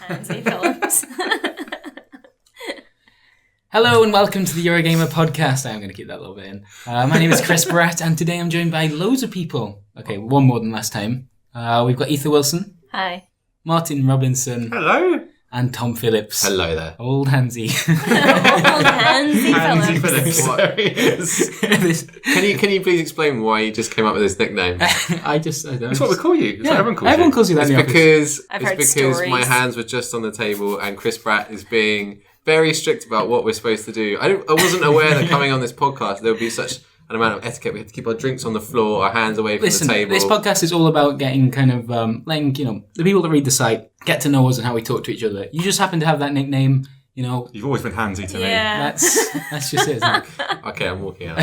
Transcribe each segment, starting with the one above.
Hansie Phillips. Hello and welcome to the Eurogamer podcast. I'm going to keep that a little bit in. My name is Chris Bratt and today I'm joined by loads of people. Okay, one more than last time. We've got Ethan Wilson. Hi. Martin Robinson. Hello. And Tom Phillips. Hello there. Old Hansie. Old Hansie Phillips. What? Can you please explain why you just came up with this nickname? I don't know. That's what we call you. That's what Everyone calls you that. It's I've heard because stories. my hands were just on the table and Chris Bratt is being very strict about what we're supposed to do. I wasn't aware that coming on this podcast there would be such an amount of etiquette. We have to keep our drinks on the floor, our hands away from the table. This podcast is all about getting kind of letting the people that read the site get to know us and how we talk to each other. You just happen to have that nickname. You've always been handsy to me. That's just it, isn't it? Okay, I'm walking out.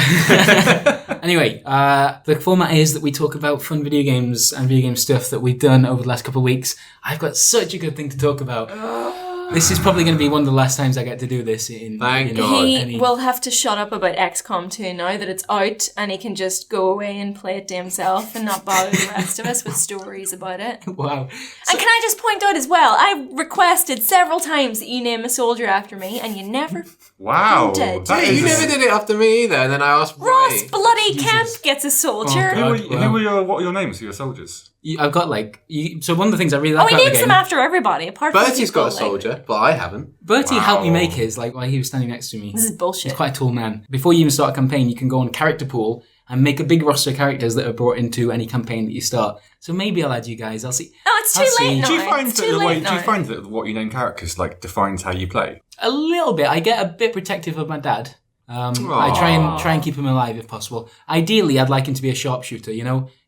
Anyway, the format is that we talk about fun video games and video game stuff that we've done over the last couple of weeks. I've got such a good thing to talk about. This is probably going to be one of the last times I get to do this. Thank God. He will have to shut up about XCOM 2 now that it's out and he can just go away and play it to himself and not bother the rest of us with stories about it. Wow. And can I just point out as well, I requested several times that you name a soldier after me and you never Wow. did. You never did it after me either, and then I asked Ross why. Bloody Kemp gets a soldier. What are your names for your soldiers? I've got so one of the things I really like he about the names game... them after everybody, apart from Bertie's people, got a soldier, but I haven't. Bertie helped me make his, while he was standing next to me. This is bullshit. He's quite a tall man. Before you even start a campaign, you can go on character pool and make a big roster of characters that are brought into any campaign that you start. So maybe I'll add you guys. I'll see. No, it's too late now. Do you find It's too late now. Do you find that what you name characters defines how you play? A little bit. I get a bit protective of my dad. I try and keep him alive if possible. Ideally, I'd like him to be a sharpshooter.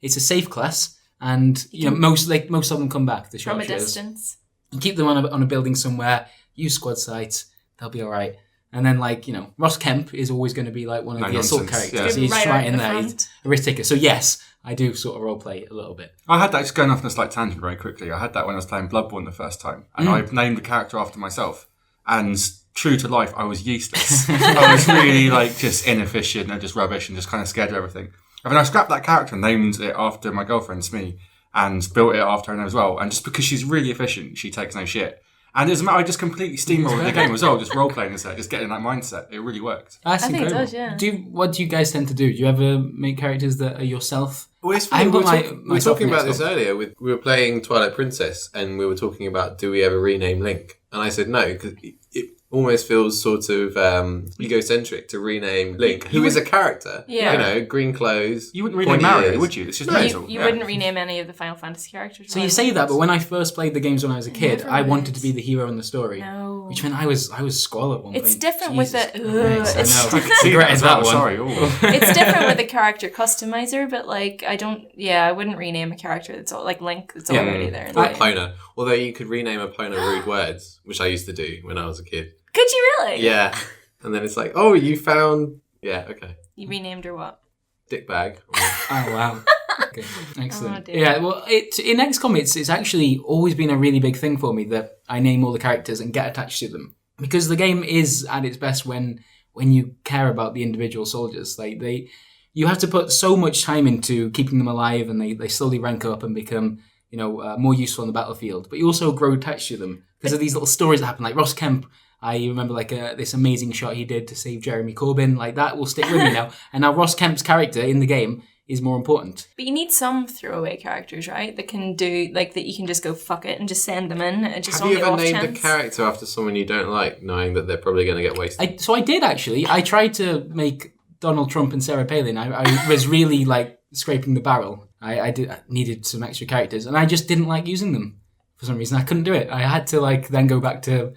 It's a safe class. And most of them come back. The From a sharpshooters. distance. You keep them on a building somewhere. Use squad sites. They'll be all right. And then Ross Kemp is always going to be like one of the assault characters. Yeah. So he's right in there. Front. He's a risk taker. So yes, I do sort of role play a little bit. I had that, just going off on a slight tangent very quickly, I had that when I was playing Bloodborne the first time. And I named the character after myself. And true to life, I was useless. I was really just inefficient and just rubbish and just kind of scared of everything. And then I scrapped that character and named it after my girlfriend, Smee. And built it after her as well. And just because she's really efficient, she takes no shit. And it doesn't matter, I just completely steamrolled the game as well, just role-playing instead, just getting that mindset. It really worked. That's I think incredible. it does, yeah. What do you guys tend to do? Do you ever make characters that are yourself? Well, it's funny. I We were myself talking in about this XCOM. earlier. We were playing Twilight Princess, and we were talking about do we ever rename Link? And I said no, because it almost feels sort of egocentric to rename Link, who is a character. Yeah. Green clothes. You wouldn't rename pointy Mario, ears. would you? It's just You mental. wouldn't rename any of the Final Fantasy characters. So you say that, but when I first played the games when I was a kid, Never I wanted would. to be the hero in the story. No. Which meant I was Squall at one point. It's different with Jesus it. Christ, It's- I know. See Regretted as well, that one. sorry. Ooh. It's different with the character customizer, but I wouldn't rename a character that's all like Link that's already there. in the Or game. Pona. Although you could rename a Pona rude words, which I used to do when I was a kid. Could you really? Yeah. And then it's like, oh, you found... Yeah, okay. You renamed her what? Dick bag. Oh, wow. Okay, excellent. Oh, dear. Yeah, well, in XCOM, it's actually always been a really big thing for me that I name all the characters and get attached to them. Because the game is at its best when you care about the individual soldiers. You have to put so much time into keeping them alive, and they slowly rank up and become more useful on the battlefield. But you also grow attached to them because of these little stories that happen. Like Ross Kemp, I remember this amazing shot he did to save Jeremy Corbyn. That will stick with me now. And now Ross Kemp's character in the game is more important. But you need some throwaway characters, right? That can do that you can just go fuck it and just send them in. Just Have on you the ever off named chance. a character after someone you don't like, knowing that they're probably going to get wasted? So I did actually. I tried to make Donald Trump and Sarah Palin. I was really scraping the barrel. I needed some extra characters, and I just didn't like using them for some reason. I couldn't do it. I had to then go back to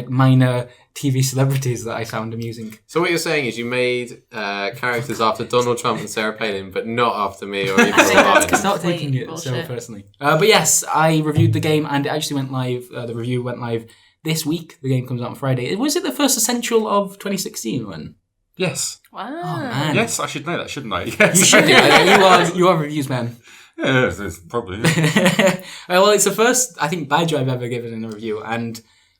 minor TV celebrities that I found amusing. So what you're saying is you made characters after Donald Trump and Sarah Palin, but not after me or even I think that's Ryan. Start complete taking it so bullshit. personally. But yes, I reviewed the game and it actually went live. The review went live this week. The game comes out on Friday. Was it the first Essential of 2016 when? Yes. Wow. Oh, man. Yes, I should know that, shouldn't I? Yes. You should do. You are reviews man. Yeah, probably. Yeah. Well, it's the first, I think, badge I've ever given in a review, and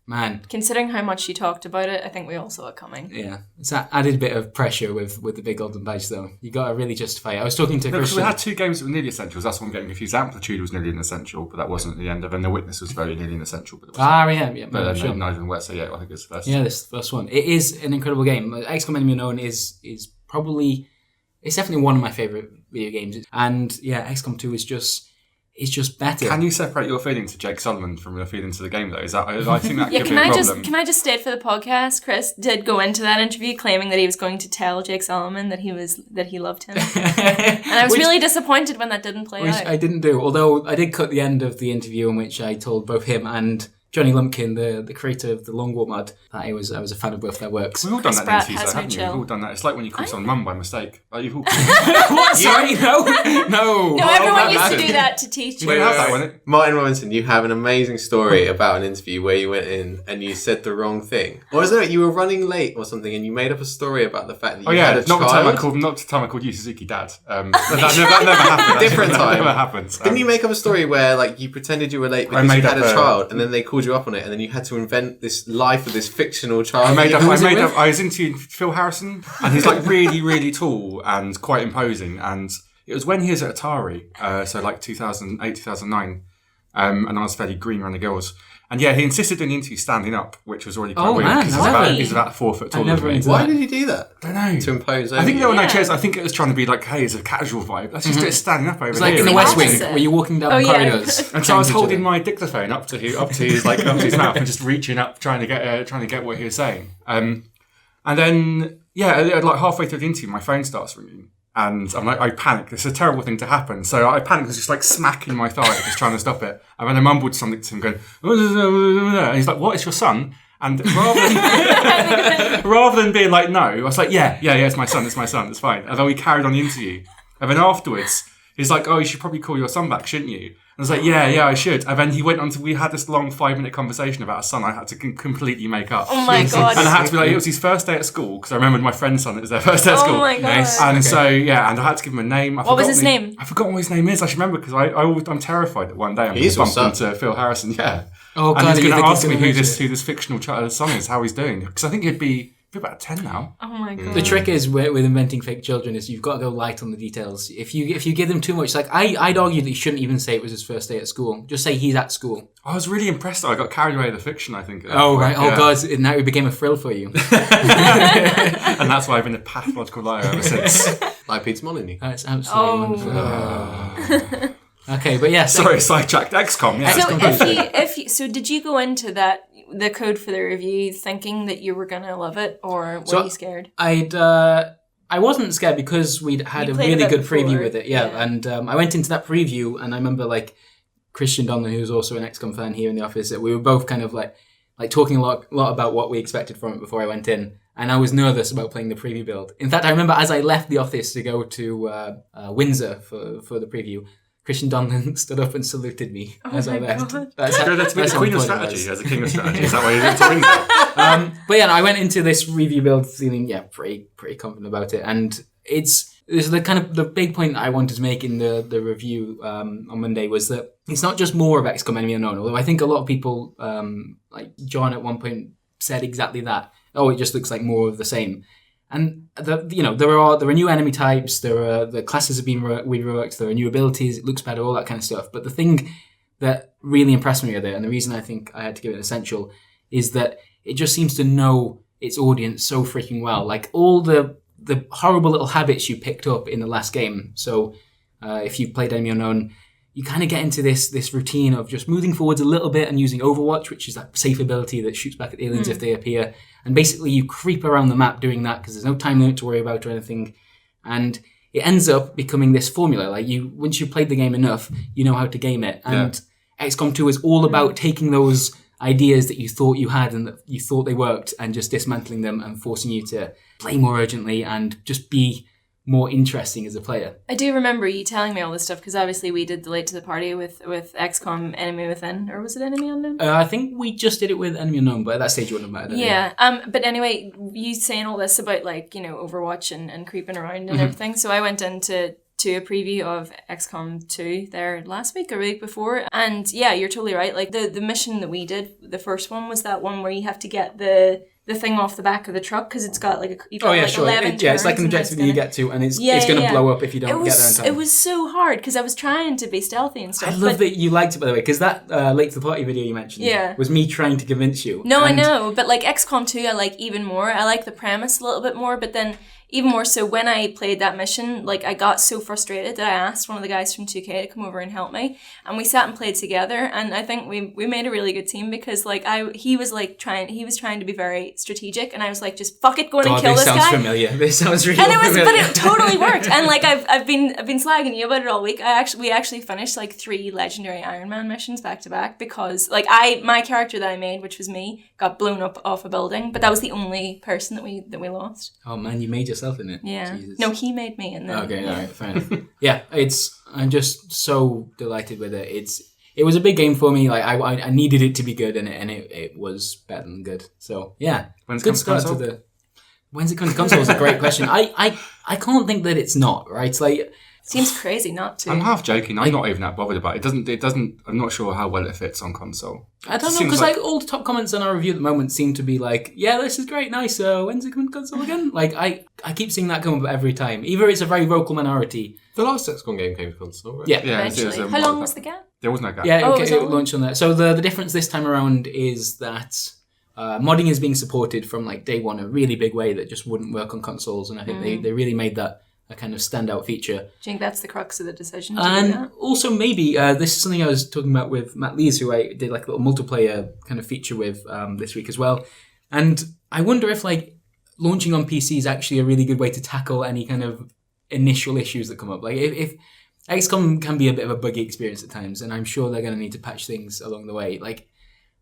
Man. Considering how much you talked about it, I think we all saw it coming. Yeah. It's that added bit of pressure with the big golden badge, though. You got to really justify it. I was talking to No, because Christian. we had 2 games that were nearly essentials. That's what I'm getting confused. Amplitude was nearly an essential, but that wasn't at the end of it. And The Witness was very nearly an essential, but it wasn't. Yeah. But then sure. not even wet, so yeah, I think it's the first. Yeah, this is the first one. It is an incredible game. XCOM Enemy Unknown is probably... It's definitely one of my favourite video games. And yeah, XCOM 2 is just better. Can you separate your feeling to Jake Sullivan from your feeling to the game, though? Is that I think that Yeah, could can be a I problem. can I just state for the podcast, Chris did go into that interview claiming that he was going to tell Jake Solomon that he loved him. And I was really disappointed when that didn't play Which out. I didn't do, although I did cut the end of the interview in which I told both him and Johnny Lumpkin, the creator of the Longwall mod, that I was a fan of both their works. We've all done Chris that in Pratt interviews, has though, no haven't you? chill. We've all done that. It's like when you call someone mum by mistake. Like, you've all What? Sorry, no. No, everyone used to do that to teach You you. don't have that one. Martin Robinson, you have an amazing story about an interview where you went in and you said the wrong thing. Or is it you were running late or something and you made up a story about the fact that you had a not child? the time I called you Suzuki Dad. That never happened. Different That time. never happened. Didn't you make up a story where like you pretended you were late because you made had up a a- child and then they called you up on it and then you had to invent this life of this fictional child? I was interviewing Phil Harrison, and he's like really, really tall and quite imposing. And it was when he was at Atari, so like 2008, 2009, and I was fairly green around the girls. And yeah, he insisted on the interview standing up, which was already quite weird. man, Because really? he's about 4 foot taller never than me. into Why did he do that? I don't know. To impose I think over there were no Yeah. chairs. I think it was trying to be like, hey, it's a casual vibe. Let's just do it standing up over It's like here. in the the West Wing, opposite. where you're walking down Oh, the yeah. corridors. And so I was chatting to each holding other. my dictaphone up to his mouth and just reaching up, trying to get what he was saying. And then like halfway through the interview, my phone starts ringing, and I'm like, I panic. It's a terrible thing to happen. So I panic, was just like smacking my thigh, just trying to stop it. And then I mumbled something to him, going, and he's like, "What? It's your son?" And rather than being like, "No," I was like, "Yeah, it's my son. It's fine." And then we carried on the interview. And then afterwards, he's like, "Oh, you should probably call your son back, shouldn't you?" And I was like, yeah, I should. And then he went on to, we had this long 5-minute conversation about a son I had to completely make up. Oh my god. And I had to be like, it was his first day at school, because I remembered my friend's son, it was their first day at school. Oh my god. Nice. And so, yeah, and I had to give him a name. What was his name? I forgot what his name is. I should remember, because I'm terrified that one day I'm going He's to your bump son. into Phil Harrison. Yeah. Oh, And God, he's you going to think ask he's me gonna who mention this fictional son is, how he's doing. Because I think he'd be about 10 now. Oh my god. The trick is with inventing fake children is you've got to go light on the details. If you give them too much, like I'd argue that you shouldn't even say it was his first day at school. Just say he's at school. I was really impressed that I got carried away with the fiction, I think. at that Oh point. right. Oh Yeah. god, now it became a thrill for you. And that's why I've been a pathological liar ever since. Like Peter Molyneux. That's absolutely wonderful. Okay, but yeah. Sorry, sidetracked. XCOM, yeah. So so did you go into the code for the review thinking that you were gonna love it, or were you scared? I wasn't scared because we'd had You a played really a bit good preview before, with it. Yeah. yeah. And I went into that preview and I remember like Christian Donlan, who's also an XCOM fan here in the office, that we were both kind of like talking a lot about what we expected from it before I went in. And I was nervous about playing the preview build. In fact, I remember as I left the office to go to Windsor for the preview, Christian Donlan stood up and saluted me as I my left. God. That's how, That's that's the how queen of important it was. strategy as a king of strategy. Is that why you did to Windsor? But yeah, no, I went into this review build feeling pretty confident about it, and it's the kind of the big point I wanted to make in the review on Monday was that it's not just more of XCOM Enemy Unknown, although I think a lot of people like John at one point said exactly that. Oh, it just looks like more of the same. And there are new enemy types, the classes have been reworked, there are new abilities, it looks better, all that kind of stuff. But the thing that really impressed me with it, and the reason I think I had to give it essential, is that it just seems to know its audience so freaking well. Like all the horrible little habits you picked up in the last game. So if you played Enemy Unknown, you kind of get into this routine of just moving forwards a little bit and using Overwatch, which is that safe ability that shoots back at the aliens if they appear. And basically you creep around the map doing that because there's no time limit to worry about or anything. And it ends up becoming this formula. Like once you've played the game enough, you know how to game it. And XCOM 2 is all about taking those ideas that you thought you had and that you thought they worked and just dismantling them and forcing you to play more urgently and just be more interesting as a player. I do remember you telling me all this stuff because obviously we did the Late to the Party with XCOM Enemy Within, or was it Enemy Unknown? I think we just did it with Enemy Unknown, but at that stage it wouldn't have mattered. Yeah. But anyway, you saying all this about Overwatch and creeping around and everything. So I went in to to a preview of XCOM 2 there last week or the week before, and yeah, you're totally right. Like the mission that we did, the first one was that one where you have to get the thing off the back of the truck because it's got like you've got 11 it's like an objective that you get to, and it's going to blow up if you don't get there in time. It was so hard because I was trying to be stealthy and stuff. I love that you liked it, by the way, because that late to the party video you mentioned was me trying to convince you. No, I know, but like XCOM 2 I like even more. I like the premise a little bit more, but then even more so when I played that mission, like I got so frustrated that I asked one of the guys from 2K to come over and help me, and we sat and played together, and I think we made a really good team because like he was trying to be very strategic, and I was like, just fuck it, go in and kill this guy. This sounds familiar. This sounds really familiar. But it totally worked. And like I've been slagging you about it all week. We actually finished like 3 legendary Iron Man missions back to back because like my character that I made, which was me, got blown up off a building, but that was the only person that we lost. Oh man, you made yourself in it. Yeah. Jesus. No, he made me in there. Okay, alright, fair enough. Yeah, I'm just so delighted with it. It was a big game for me. Like I needed it to be good, and it was better than good. So yeah, When's good start to the. When's it coming to console? Is a great question. I can't think that it's not right. It's like seems crazy not to. I'm half joking. I'm not even that bothered about it. It doesn't. I'm not sure how well it fits on console. I don't know, because like all the top comments on our review at the moment seem to be like, yeah, this is great, nice. When's it coming to console again? Like I keep seeing that come up every time. Either it's a very vocal minority. The last XCOM game came to console, right? Yeah. Eventually. How long was the gap? There was no gap. Yeah, it launched on there. So the difference this time around is that modding is being supported from like day one, a really big way that just wouldn't work on consoles, and I think they really made that a kind of standout feature. Do you think that's the crux of the decision to do And that? also maybe, this is something I was talking about with Matt Lees, who I did like a little multiplayer kind of feature with this week as well. And I wonder if like launching on PC is actually a really good way to tackle any kind of initial issues that come up. Like if XCOM can be a bit of a buggy experience at times, and I'm sure they're going to need to patch things along the way. Like,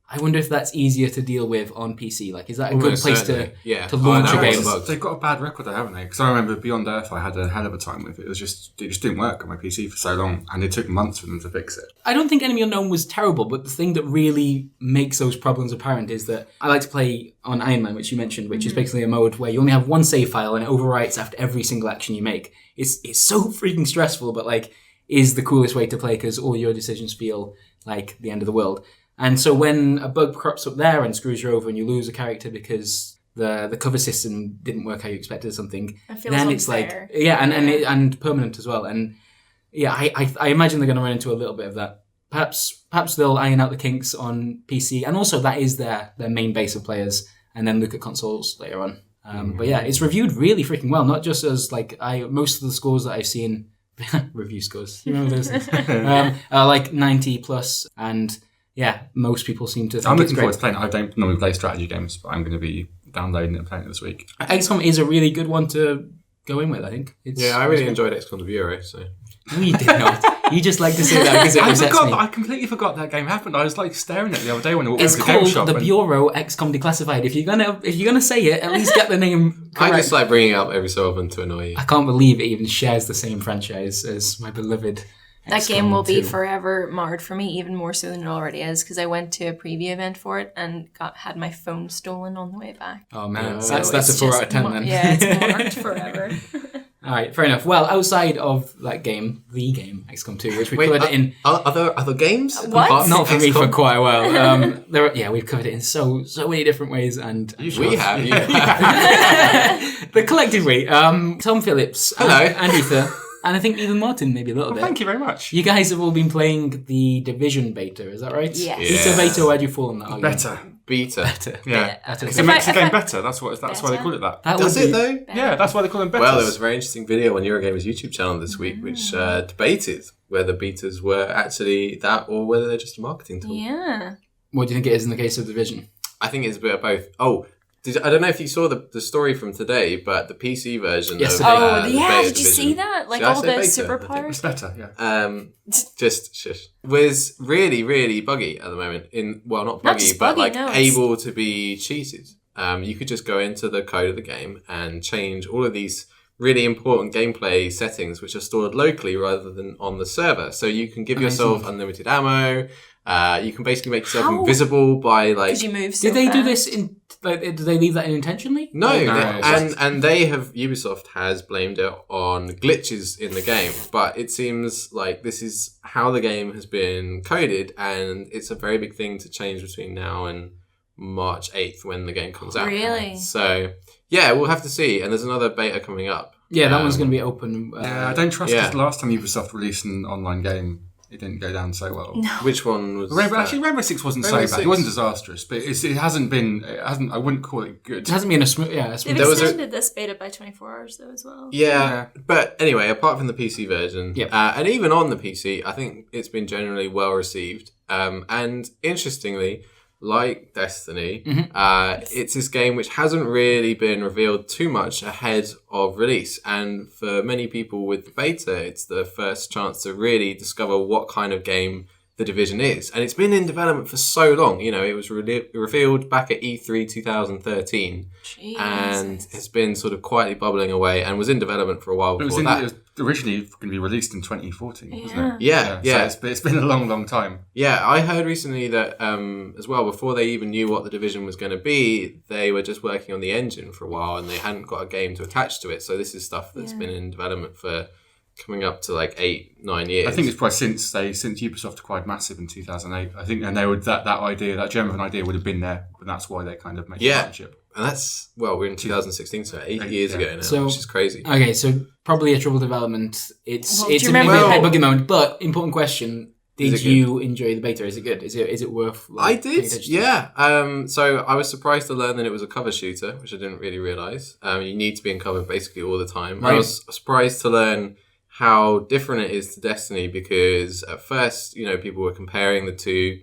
I wonder if that's easier to deal with on PC. Like, is that a good place to launch a game? They've got a bad record, haven't they? Because I remember Beyond Earth, I had a hell of a time with it. It just didn't work on my PC for so long, and it took months for them to fix it. I don't think Enemy Unknown was terrible, but the thing that really makes those problems apparent is that I like to play on Iron Man, which you mentioned, which is basically a mode where you only have one save file and it overwrites after every single action you make. It's so freaking stressful, but like is the coolest way to play because all your decisions feel like the end of the world. And so when a bug crops up there and screws you over and you lose a character because the cover system didn't work how you expected or something, then it's unfair. Like and permanent as well. And yeah, I imagine they're going to run into a little bit of that. Perhaps they'll iron out the kinks on PC, and also that is their main base of players, and then look at consoles later on. But yeah, it's reviewed really freaking well. Not just as like most of the scores that I've seen, review scores. You remember those things? Are like 90 plus, and yeah, most people seem to think I'm it's looking great. forward to playing it. I don't normally play strategy games, but I'm going to be downloading it and playing it this week. XCOM is a really good one to go in with, I think. I really enjoyed XCOM the Bureau, so... No, you did not. You just like to say that because it resets me. I completely forgot that game happened. I was like staring at it the other day when I walked It's into the game called shop. The Bureau XCOM Declassified. If you're gonna say it, at least get the name correct. I just like bringing it up every so often to annoy you. I can't believe it even shares the same franchise as my beloved That XCOM game will be 2. forever marred for me, even more so than it already is, because I went to a preview event for it and had my phone stolen on the way back. Oh man, So that's a it's 4 just out of 10 then. Yeah, it's marked forever. Alright, fair enough. Well, outside of that game, the game, XCOM 2, which we covered in... Other games? What? Not for me XCOM? for quite a while. We've covered it in so many different ways, and... We have. The collective we. Tom Phillips. Hello. And Ether. And I think even Martin, maybe a little bit. Thank you very much. You guys have all been playing the Division beta, is that right? Yes. Beta, beta, where'd you fall on that argument? Better. Beta. Yeah. Better. Because it makes the game better. That's why they call it that. Does it though? Yeah, that's why they call them betas. Well, there was a very interesting video on Eurogamer's YouTube channel this week which debated whether betas were actually that or whether they're just a marketing tool. Yeah. What do you think it is in the case of Division? I think it's a bit of both. Oh, I don't know if you saw the story from today, but the PC version Yes, of I did. the Yeah, beta did you Division, see that? Like Should I all say the beta? superpowers? It's better, yeah. Just shush. Was really, really buggy at the moment. Not buggy, just but buggy, like no, it's- able to be cheated. You could just go into the code of the game and change all of these really important gameplay settings which are stored locally rather than on the server. So you can give yourself unlimited ammo, You can basically make yourself How? invisible by like. Because you move so Did they do fast. this in? Like, did they leave that in intentionally? No, No. and they have Ubisoft has blamed it on glitches in the game, but it seems like this is how the game has been coded, and it's a very big thing to change between now and March 8th when the game comes out. Really? So yeah, we'll have to see. And there's another beta coming up. Yeah, that one's going to be open. Yeah, I don't trust because the last time Ubisoft released an online game, it didn't go down so well. No. Which one was? Rainbow Six wasn't Rainbow so Six. bad. It wasn't disastrous, but it hasn't been. It hasn't. I wouldn't call it good. It hasn't been a smooth. Yeah, a smooth. They've There was a- extended this beta by 24 hours though as well. Yeah, but anyway, apart from the PC version, Yep. and even on the PC, I think it's been generally well received. And interestingly, like Destiny, it's this game which hasn't really been revealed too much ahead of release. And for many people with the beta, it's the first chance to really discover what kind of game The Division is. And it's been in development for so long. You know, it was revealed back at E3 2013 Jesus. and it's been sort of quietly bubbling away and was in development for a while It was, before that. it was originally going to be released in 2014, wasn't it? Yeah. So it's been a long, long time. Yeah, I heard recently that as well, before they even knew what The Division was going to be, they were just working on the engine for a while and they hadn't got a game to attach to it. So this is stuff that's been in development for coming up to like 8-9 years. I think it's probably since Ubisoft acquired Massive in 2008. I think, and they would that idea, that germ of an idea would have been there, and that's why they kind of made the partnership. And that's, well, we're in 2016, so 8 years ago now, So- which is crazy. Okay, so probably a trouble development. It's Well, do it's you a maybe remember- a buggy moment, but important question: Is did it you enjoy the beta? Is it good? Is it worth? I like, paying did, attention to? yeah. So I was surprised to learn that it was a cover shooter, which I didn't really realise. You need to be in cover basically all the time. Right. I was surprised to learn how different it is to Destiny because at first, you know, people were comparing the two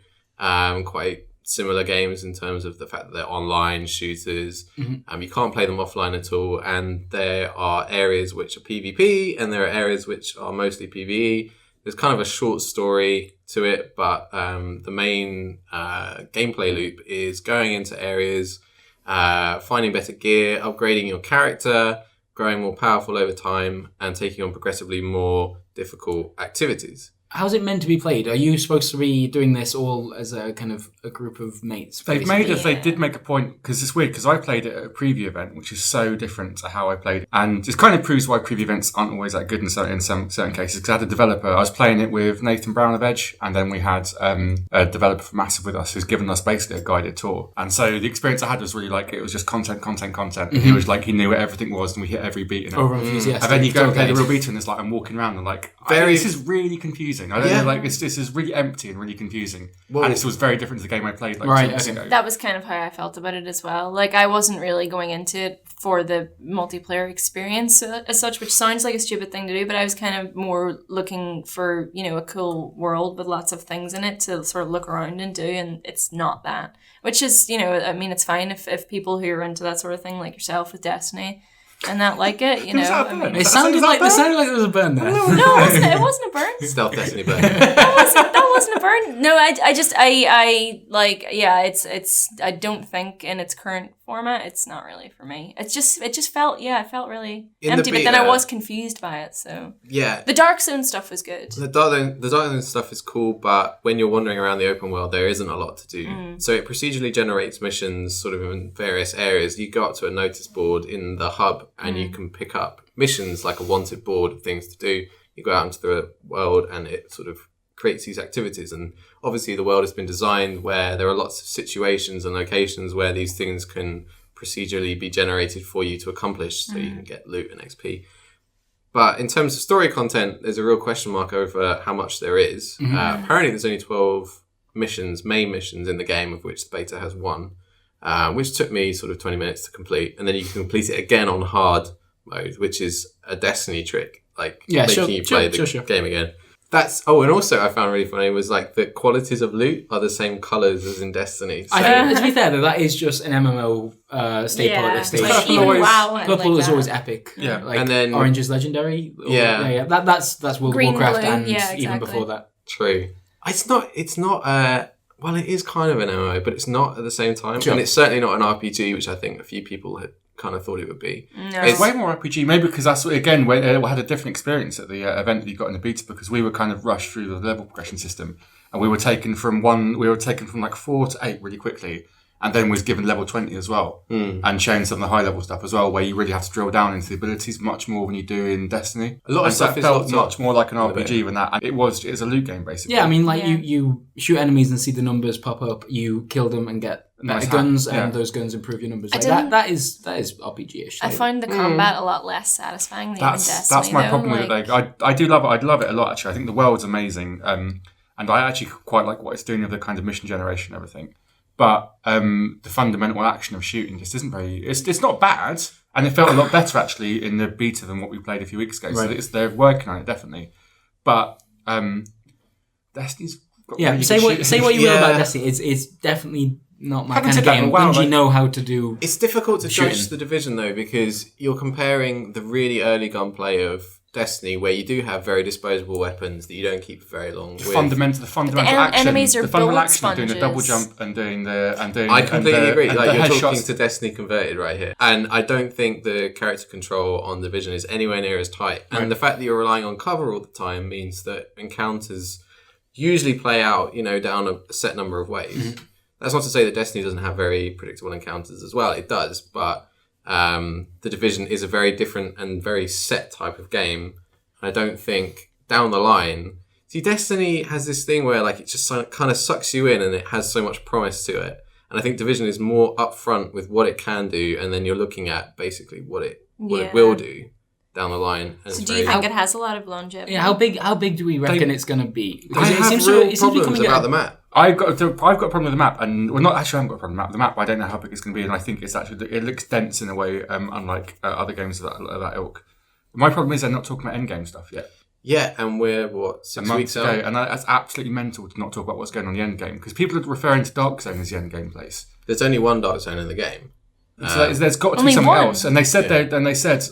quite similar games in terms of the fact that they're online shooters. You can't play them offline at all, and there are areas which are PvP and there are areas which are mostly PvE. There's kind of a short story to it, but the main gameplay loop is going into areas, finding better gear, upgrading your character, growing more powerful over time, and taking on progressively more difficult activities. How's it meant to be played? Are you supposed to be doing this all as a kind of a group of mates? They basically? did make a point, because it's weird, because I played it at a preview event, which is so different to how I played it. And it kind of proves why preview events aren't always that good in some certain cases, because I had a developer, I was playing it with Nathan Brown of Edge, and then we had a developer from Massive with us who's given us basically a guided tour. And so the experience I had was really like, it was just content. And he was like, he knew what everything was, and we hit every beat in it. Over enthusiastic. And then you go and play the Okay. real beta, and it's like, I'm walking around and like, Very- this is really confusing. I don't know, like, this is really empty and really confusing. Well- And it was very different to the game I played like Right, 2 weeks okay. ago. That was kind of how I felt about it as well. Like, I wasn't really going into it for the multiplayer experience as such, which sounds like a stupid thing to do, but I was kind of more looking for, you know, a cool world with lots of things in it to sort of look around and do, and it's not that. Which is, you know, I mean, it's fine if people who are into that sort of thing, like yourself with Destiny, and that like it, you know. Was that a I burn? mean, It sounded like there was a burn there. no, it wasn't a burn. Stealth Destiny burn. That wasn't a burn. No, I like, yeah, it's I don't think in its current format it's not really for me. It just felt really In the empty, but then I beta- was confused by it, so Yeah. the Dark Zone stuff was good. The Dark Zone stuff is cool, but when you're wandering around the open world, there isn't a lot to do. So it procedurally generates missions sort of in various areas. You go up to a notice board in the hub and you can pick up missions like a wanted board of things to do. You go out into the world and it sort of creates these activities. And obviously the world has been designed where there are lots of situations and locations where these things can procedurally be generated for you to accomplish so you can get loot and XP. But in terms of story content, there's a real question mark over how much there is. Apparently there's only 12 main missions in the game, of which the beta has 1, which took me sort of 20 minutes to complete. And then you can complete it again on hard mode, which is a Destiny trick, like making you play the game again. And also I found really funny was like the qualities of loot are the same colours as in Destiny. So, I think, to be fair, though, that is just an MMO staple at this stage. like Purple even always- WoW and Purple like is that. always epic. Yeah. Like, And then- Orange is legendary. Yeah. That's World Green, of Warcraft blue, and yeah, even exactly. before that. True. It's not well, it is kind of an MMO, but it's not at the same time. Sure. And it's certainly not an RPG, which I think a few people had kind of thought it would be. No. It's way more RPG, maybe because that's, again, we had a different experience at the event that you got in the beta, because we were kind of rushed through the level progression system. and we were taken from like 4 to 8 really quickly. And then was given level 20 as well. And shown some of the high level stuff as well, where you really have to drill down into the abilities much more than you do in Destiny. A lot of stuff felt much more like an RPG than that. And it's a loot game, basically. Yeah, I mean, like, you shoot enemies and see the numbers pop up, you kill them and get better guns, and those guns improve your numbers. Like, that is RPG-ish. I find the combat a lot less satisfying than even Destiny. That's my problem with it. Like, I do love it. I love it a lot, actually. I think the world's amazing. And I actually quite like what it's doing with the kind of mission generation and everything. But the fundamental action of shooting just isn't very... It's not bad, and it felt a lot better, actually, in the beta than what we played a few weeks ago. Right. So they're working on it, definitely. But Destiny's got really say good what you will about Yeah. Destiny. It's definitely not my Haven't kind of said that in game. a while, Bungie like- know how to do... It's difficult to shooting. judge the Division, though, because you're comparing the really early gunplay of Destiny, where you do have very disposable weapons that you don't keep for very long. The fundamental action. enemies are the fundamental bullet action of doing the double sponges. jump and doing the I completely agree. and Like, the you're talking headshots. to Destiny converted right here, and I don't think the character control on Division is anywhere near as tight. And the fact that you're relying on cover all the time means that encounters usually play out, down a set number of ways. Mm-hmm. That's not to say that Destiny doesn't have very predictable encounters as well. It does, but the Division is a very different and very set type of game. I don't think down the line... See, Destiny has this thing where like it just kind of sucks you in and it has so much promise to it. And I think Division is more upfront with what it can do, and then you're looking at basically what it will do down the line. And So do you think it has a lot of longevity? Yeah, how big do we reckon it's going to be? I have real problems about the map. I've got a problem with the map, and I haven't got a problem with the map. The map, I don't know how big it's going to be, and I think it looks dense in a way, unlike other games of that ilk. My problem is they're not talking about endgame stuff yet. Yeah, and we're, 6 weeks ago, out? and that's absolutely mental to not talk about what's going on in the endgame, because people are referring to Dark Zone as the endgame place. There's only one Dark Zone in the game. So there's got to be only something one. else, and they said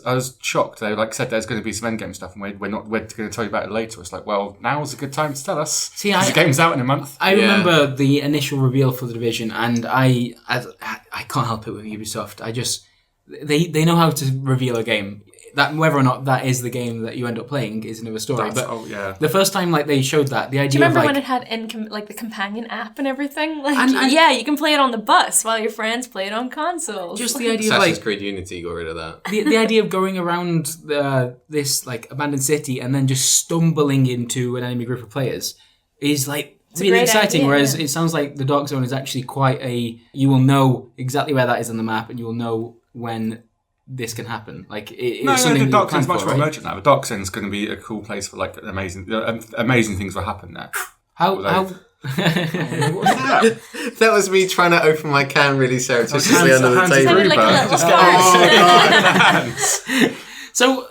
I was shocked. They said there's going to be some endgame stuff, and we're going to tell you about it later. It's like, well, now's a good time to tell us. See, 'cause the game's out in a month. I remember the initial reveal for the Division, and I can't help it with Ubisoft. They know how to reveal a game. That whether or not that is the game that you end up playing is another story. The first time they showed that, the idea Do you remember of when it had the companion app and everything? Like, And- yeah, you can play it on the bus while your friends play it on consoles. just the idea of Assassin's Creed Unity got rid of that. the idea of going around this abandoned city and then just stumbling into an enemy group of players is really great exciting. idea, Whereas yeah. it sounds like the Dark Zone is actually quite you will know exactly where that is on the map, and you will know when this can happen. It's something the Dark you plan Zone's much for, more right? emergent now. The Dark Zone's going to be a cool place for amazing things will happen there. How What's that? That was me trying to open my can really surreptitiously under the Hands table. Sounded like a little Just fart. So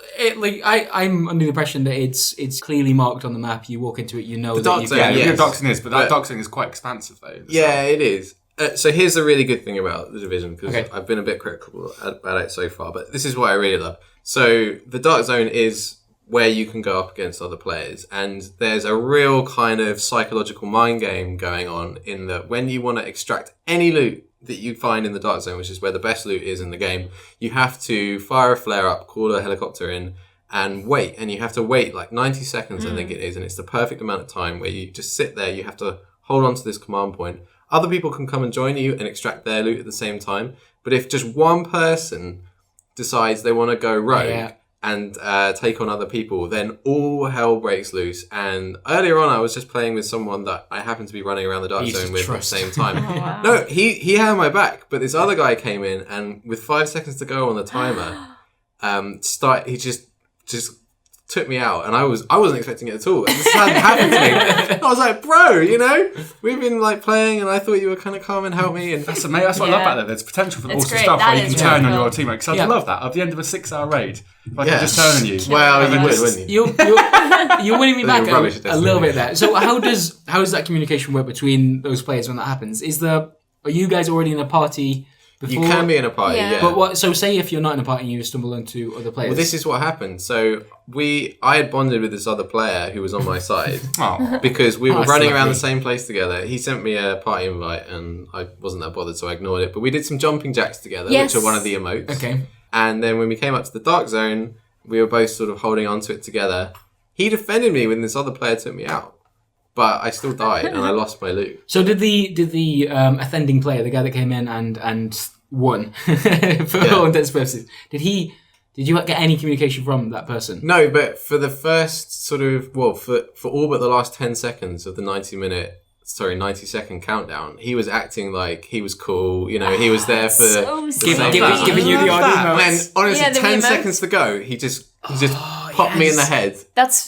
I'm under the impression that it's clearly marked on the map. You walk into it, you know The that Dark you Zone, Yeah, can. yes. the Dark Zone is, but that But- Dark Zone is quite expansive though. Yeah, it is. So here's the really good thing about the Division, because Okay. I've been a bit critical about it so far, but this is what I really love. So the Dark Zone is where you can go up against other players, and there's a real kind of psychological mind game going on in that when you want to extract any loot that you find in the Dark Zone, which is where the best loot is in the game, you have to fire a flare up, call a helicopter in, and wait. And you have to wait 90 seconds, I think it is, and it's the perfect amount of time where you just sit there, you have to hold on to this command point. Other people can come and join you and extract their loot at the same time. But if just one person decides they want to go rogue and take on other people, then all hell breaks loose. And earlier on, I was just playing with someone that I happened to be running around the Dark You Zone just with trust. at the same time. Oh, wow. No, he had my back, but this other guy came in, and with 5 seconds to go on the timer, he just took me out, and I wasn't expecting it at all. This hadn't happened to me. I was like, bro, we've been playing, and I thought you were kind of come and help me. And That's amazing. That's what I love about that. There's potential for It's awesome great. stuff That where you can is turn really on your cool. teammate. Because I'd love that. At the end of a 6-hour raid, if I Yeah. could just turn on you. well, you would, just- wouldn't you? You're winning me You're back rubbish at a little Destiny. bit there. So how does that communication work between those players when that happens? Are you guys already in a party before? You can be in a party, Yeah. yeah. But what? So say if you're not in a party and you stumble into other players. Well, this is what happened. So I had bonded with this other player who was on my side Oh. because we were that's running around lovely. the same place together. He sent me a party invite, and I wasn't that bothered, so I ignored it. But we did some jumping jacks together, Yes. which are one of the emotes. Okay. And then when we came up to the Dark Zone, we were both sort of holding on to it together. He defended me when this other player took me out. but I still died and I lost my loot. So did the offending player, the guy that came in and won for all intents and purposes, did you get any communication from that person? No, but for the first sort of, for all but the last 10 seconds of the 90-second countdown, he was acting like he was cool. You know, he was there for giving you the audio notes. And honestly, 10 seconds to go, he just popped me in the head.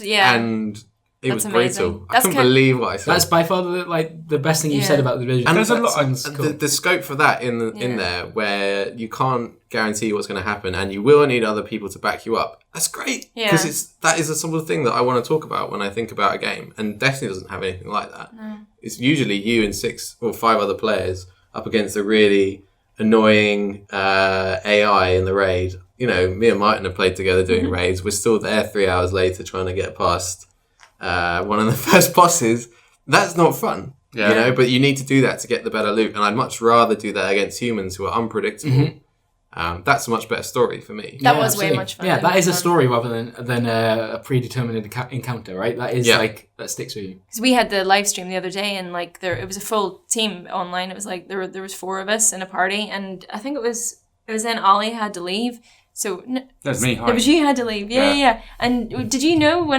And it was brutal. I couldn't believe what I saw. That's by far the best thing you've said about the Division. And there's a lot. The scope for that in there, where you can't guarantee what's going to happen, and you will need other people to back you up. That's great, because that is a sort of thing that I want to talk about when I think about a game. And Destiny doesn't have anything like that. No. It's usually you and 6 or 5 other players up against a really annoying AI in the raid. You know, me and Martin have played together doing raids. We're still there 3 hours later trying to get past one of the first bosses. That's not fun, you know, but you need to do that to get the better loot. And I'd much rather do that against humans who are unpredictable. That's a much better story for me. That was way much fun. Yeah, that is a story rather than a predetermined encounter, right? That is that sticks with you. Because we had the live stream the other day, and like it was a full team online. It was like there was 4 of us in a party, and I think it was then Ollie had to leave. So that's me. Hi. It was you had to leave. Yeah. And did you know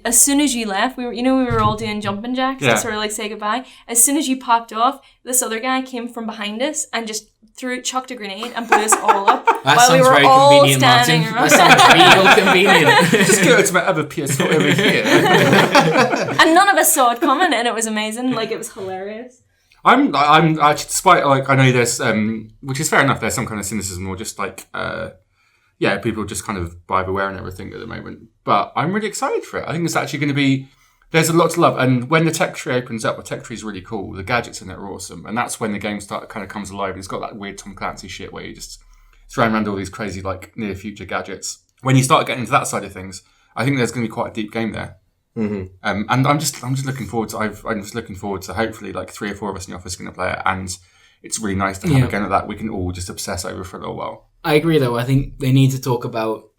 as soon as you left, we were all doing jumping jacks to sort of like say goodbye. As soon as you popped off, this other guy came from behind us and just chucked a grenade and blew us all up while we were all standing around. That sounds real convenient. Just go to my other PS4 over here. And none of us saw it coming, and it was amazing. Like, it was hilarious. I'm actually, despite like I know there's which is fair enough. There's some kind of cynicism or just like people just kind of vibe aware and everything at the moment. But I'm really excited for it. I think it's actually going to be. There's a lot to love, and when the tech tree opens up, the tech tree is really cool. The gadgets in it are awesome, and that's when the game kind of comes alive. And it's got that weird Tom Clancy shit where you just throw around all these crazy like near future gadgets. When you start getting into that side of things, I think there's going to be quite a deep game there. And I'm just looking forward to. I'm just looking forward to hopefully like 3 or 4 of us in the office going to play it, and it's really nice to have a game of that we can all just obsess over for a little while. I agree, though. I think they need to talk about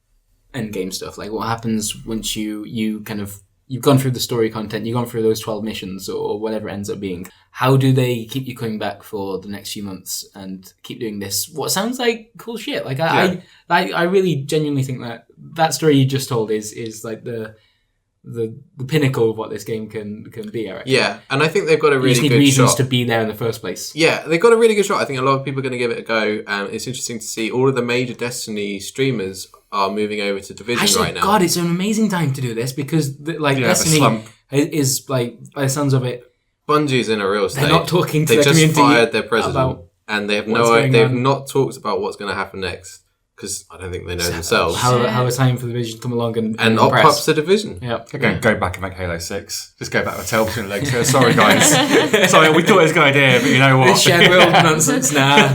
endgame stuff, like what happens once you kind of you've gone through the story content, you've gone through those 12 missions or whatever it ends up being. How do they keep you coming back for the next few months and keep doing this? What sounds like cool shit. Like I really genuinely think that story you just told is like the pinnacle of what this game can be, I reckon. Yeah, and I think they've got a really good shot. You just need reasons to be there in the first place. Yeah, they've got a really good shot. I think a lot of people are going to give it a go. It's interesting to see all of the major Destiny streamers are moving over to Division right now. God, it's an amazing time to do this because Destiny is like, by the sounds of it, Bungie's in a real state. They're not talking to their community. They just fired their president, and they have not talked about what's going to happen next. Because I don't think they know themselves. How is time for the Division to come along and up the Division? Yeah. Go back and make Halo 6. Just go back with a tail between the legs. Sorry, guys. Sorry, we thought it was a good idea, but you know what? This shared world nonsense. Nah.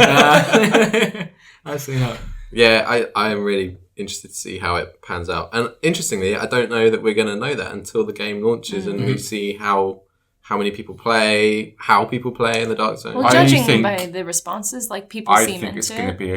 Absolutely not. Yeah, I am really interested to see how it pans out. And interestingly, I don't know that we're going to know that until the game launches and we see how many people play, how people play in the Dark Zone. Well, judging by the responses, like people seem into it. I think it's going to be,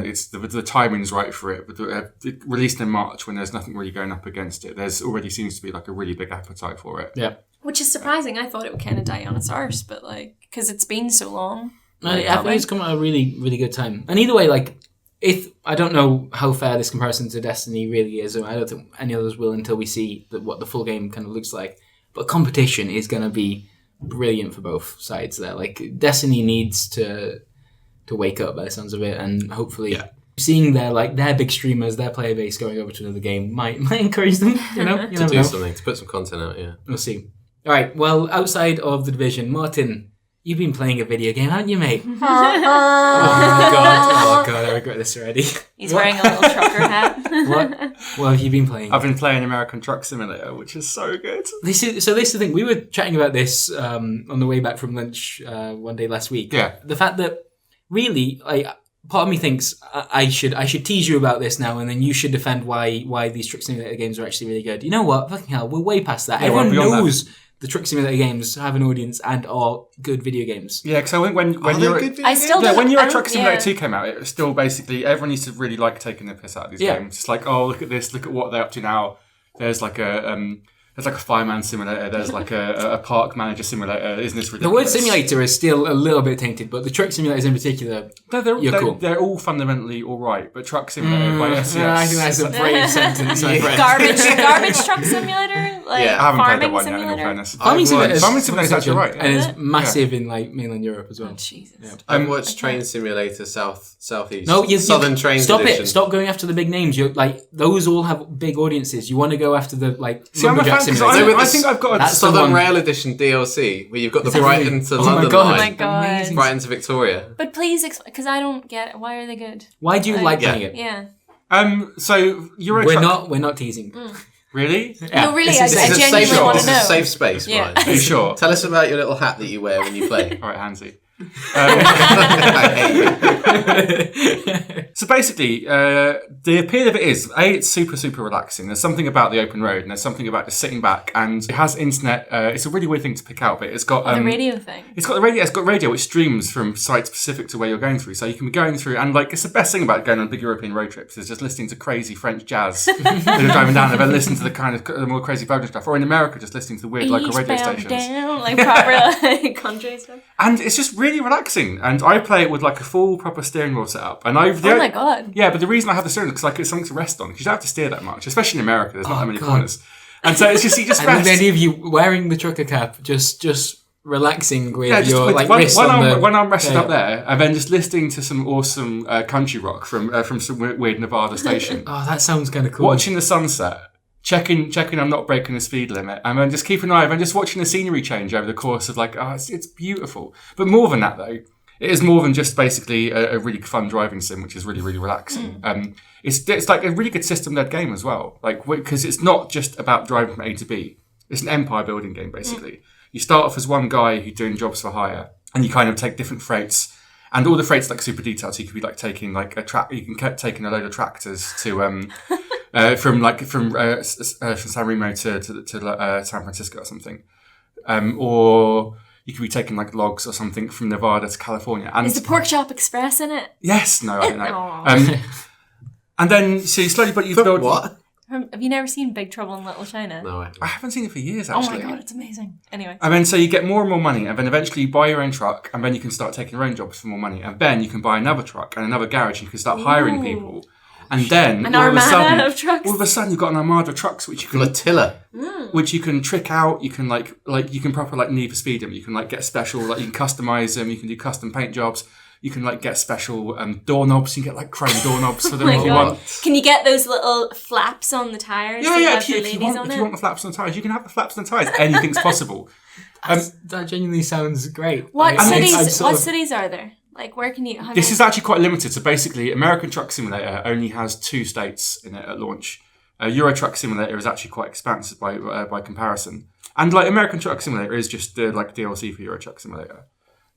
it's the timing's right for it. But it released in March when there's nothing really going up against it. There's already seems to be like a really big appetite for it. Yeah. Which is surprising. I thought it would kind of die on its arse, but like, because it's been so long. I think it's come at a really, really good time. And either way, like, I don't know how fair this comparison to Destiny really is. I don't think any others will until we see what the full game kind of looks like. But competition is going to be brilliant for both sides there. Like, Destiny needs to wake up by the sounds of it, and hopefully seeing their big streamers, their player base going over to another game might encourage them, to do something, to put some content out, We'll see. All right, well, outside of the Division, Martin, you've been playing a video game, haven't you, mate? Oh, God, I regret this already. He's wearing a little trucker hat. What have you been playing? I've been playing American Truck Simulator, which is so good. This is the thing. We were chatting about this on the way back from lunch one day last week. Yeah. The fact that really, part of me thinks I should tease you about this now, and then you should defend why these Truck Simulator games are actually really good. You know what? Fucking hell, we're way past that. Everyone knows the Truck Simulator games have an audience and are good video games. Yeah, because when Euro Truck Simulator 2 came out, it was still basically everyone used to really like taking the piss out of these games. It's like, oh, look at this, look at what they're up to now. There's like a There's like a fireman simulator. There's like a park manager simulator. Isn't this The ridiculous? word simulator is still a little bit tainted, but the truck simulators in particular, cool. They're all fundamentally all right, but truck simulator by SCS. Yeah, I think that's a brave sentence, my friend. Garbage truck simulator? Like Yeah, I haven't played that farming one yet, in all simulator? fairness. Farming Simulator is actually right. And it's massive in like mainland Europe as well. Oh, Jesus. I've watched Train Simulator Southeast. No, Southern Train Stop Edition. it! Stop going after the big names. You're like those all have big audiences. You want to go after the like See, I'm a lumberjack fan, 'cause simulator. I think I've got a That's the Southern one. Rail Edition DLC, where you've got the Is it Brighton really? to Oh my London God. Oh my line. God. Amazing. Brighton to Victoria. But please, because I don't get it. Why are they good? Why do you like Yeah. playing it? Yeah. So Euro We're Truck. not teasing. Really? Yeah. No, really, This I is- This is a genuinely safe, want this to is know. a safe space, Yeah. Brian. Are you sure? Tell us about your little hat that you wear when you play. All right, Hansi. I hate you. So basically, the appeal of it is, it's super, super relaxing. There's something about the open road, and there's something about just sitting back, and it has internet. It's a really weird thing to pick out, but it's got The radio thing. It's got radio which streams from sites specific to where you're going through. So you can be going through, and like it's the best thing about going on big European road trips is just listening to crazy French jazz when you're driving down, and then listening to the kind of the more crazy Belgian stuff, or in America just listening to the weird local radio Eastbound stations. down, like proper like country stuff. And it's just really relaxing. And I play it with like a full proper steering wheel setup. And Oh my God. Yeah, but the reason I have the steering wheel is because like it's something to rest on. Because you don't have to steer that much, especially in America. There's not that many God. corners, and so it's just you just And rest. the idea of you wearing the trucker cap, just relaxing with Yeah, just your with like one wrist arm, on the one arm rested yeah. up there, and then just listening to some awesome country rock from some weird Nevada station. Oh, that sounds kind of cool. Watching the sunset, checking I'm not breaking the speed limit, and then just keeping an eye, and just watching the scenery change over the course of like, it's beautiful. But more than that though, it is more than just basically a really fun driving sim, which is really, really relaxing. It's like a really good system-led game as well, like because it's not just about driving from A to B. It's an empire building game basically. You start off as one guy who's doing jobs for hire, and you kind of take different freights. And all the freights are like super detailed, so you could be like taking like you can keep taking a load of tractors to from San Remo to San Francisco or something, or you could be taking like logs or something from Nevada to California. And Is the Pork Chop Express in it? yes, no, I don't know. Aw. And then so you slowly, but you build. What? Have you never seen Big Trouble in Little China? No, I haven't seen it for years Oh actually. my God, it's amazing. Anyway. And then so you get more and more money, and then eventually you buy your own truck, and then you can start taking your own jobs for more money, and then you can buy another truck and another garage, and you can start hiring people. And then An all of a sudden, armada of trucks. all of a sudden you've got an armada of trucks which you can Flotilla. which you can trick out. You can like you can proper like Need for Speed them. You can like get special, like you can customize them. You can do custom paint jobs. You can like get special doorknobs. You can get like chrome doorknobs for them Oh if my you God. want. Can you get those little flaps on the tires? Yeah, that yeah. have If the you ladies want, on if it? you want the flaps on the tires, you can have the flaps on the tires. Anything's possible. That genuinely sounds great. What I'm cities? sort What of- cities are there? Like, where can you? This is actually quite limited. So basically, American Truck Simulator only has 2 states in it at launch. Euro Truck Simulator is actually quite expansive by comparison. And like American Truck Simulator is just like DLC for Euro Truck Simulator.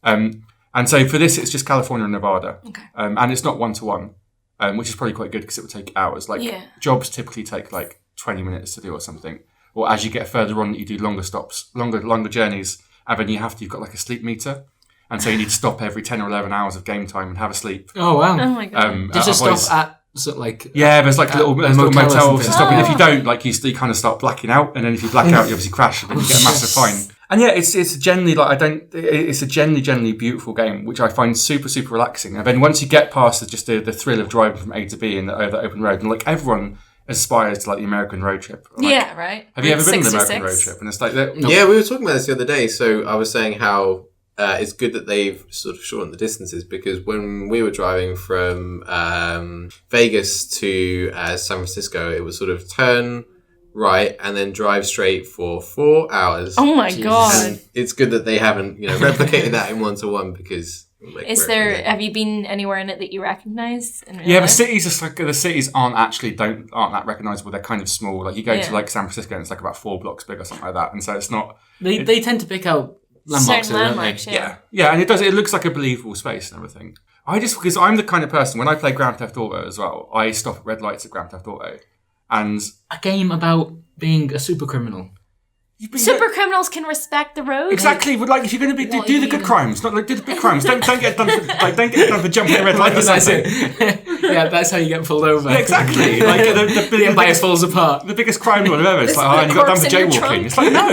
And so for this, it's just California and Nevada. Okay. And it's not 1-to-1, which is probably quite good because it would take hours. Like Yeah. jobs typically take like 20 minutes to do or something. Or as you get further on, you do longer stops, longer journeys, and then you've got like a sleep meter. And so you need to stop every 10 or 11 hours of game time and have a sleep. Oh wow! Oh my God. Just otherwise- stop at sort of like Yeah, there's like little motel or motels to something. stop. And if you don't, like you kind of start blacking out. And then if you black out, you obviously crash and then you get a massive fine. And yeah, it's generally like it's a generally beautiful game, which I find super, super relaxing. And then once you get past the thrill of driving from A to B in the open road, and like everyone aspires to like the American road trip. Like, Yeah, right. have you ever been on Route an American 66? road trip? And it's like that. Yeah, we were talking about this the other day. So I was saying how it's good that they've sort of shortened the distances, because when we were driving from Vegas to San Francisco, it was sort of turn right and then drive straight for 4 hours. Oh my God. And it's good that they haven't, replicated that in 1-to-1, because Is there? Have you been anywhere in it that you recognise? in real Yeah, the life? cities are like the cities aren't that recognisable. They're kind of small. Like you go Yeah. to like San Francisco and it's like about 4 blocks big or something like that, and so it's not. they tend to pick out landmarks, certain don't they? landmarks. Yeah. Yeah, and it looks like a believable space and everything. Because I'm the kind of person, when I play Grand Theft Auto as well, I stop at red lights at Grand Theft Auto, and A game about being a super criminal. Super criminals can respect the road. exactly. But like, if you're going to be What do are the you good gonna- crimes, not like do the big crimes. Don't get done for jumping the red light or That's something. it. Yeah, that's how you get pulled over. Yeah, exactly. Like The empire falls apart. The biggest crime lord ever. It's like, oh, and you got done for jaywalking. It's like, no.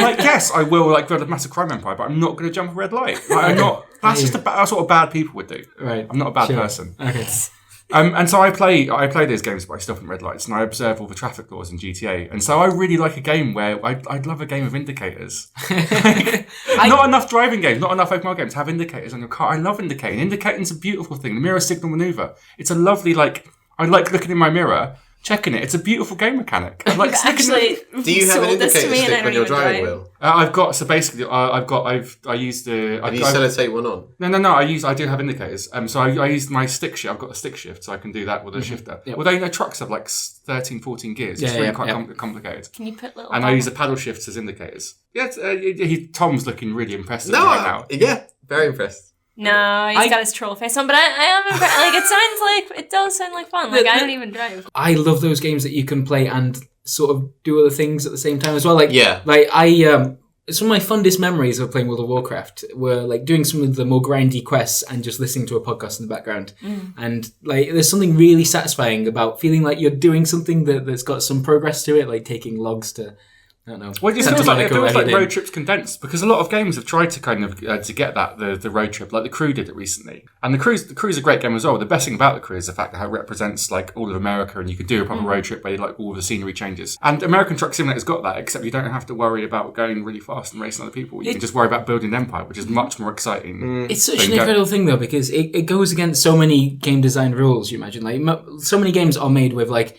Like, yes, I will like build a massive crime empire, but I'm not going to jump a red light. Like, I'm not. That's just that's what bad people would do. Right. I'm not a bad person. Okay. And so I play these games by stopping red lights, and I observe all the traffic laws in GTA. And so I really like a game where I'd love a game of indicators. Not enough driving games, not enough open world games have indicators on your car. I love indicating. Indicating's a beautiful thing. The mirror signal maneuver. It's a lovely I like looking in my mirror, checking it. It's a beautiful game mechanic. I like Actually, Do you have an indicator stick on your driving wheel? I've got so basically I use the. Have you sellotape one on? No. I do have indicators. So I use my stick shift. I've got a stick shift, so I can do that with a shifter. Yep. Although trucks have like 13, 14 gears. It's really quite complicated. Can you put little? And I use the paddle shifts as indicators. Yeah, Tom's looking really impressive No, right now. Yeah, very impressed. No, he's got his troll face on, but I am impressed. Like, it does sound like fun. Like, I don't even drive. I love those games that you can play and sort of do other things at the same time as well. Like, Yeah. like some of my fondest memories of playing World of Warcraft were like doing some of the more grindy quests and just listening to a podcast in the background. And like, there's something really satisfying about feeling like you're doing something that's got some progress to it, like taking logs to. I don't know. Well, it feels like road trips condensed because a lot of games have tried to kind of to get that the road trip, like The Crew did it recently, and the Crew's a great game as well. The best thing about The Crew is the fact that it represents like all of America, and you can do a proper road trip where like all the scenery changes. And American Truck Simulator's got that, except you don't have to worry about going really fast and racing other people. You can just worry about building an empire, which is much more exciting. It's such an incredible thing though, because it goes against so many game design rules. You imagine like so many games are made with like.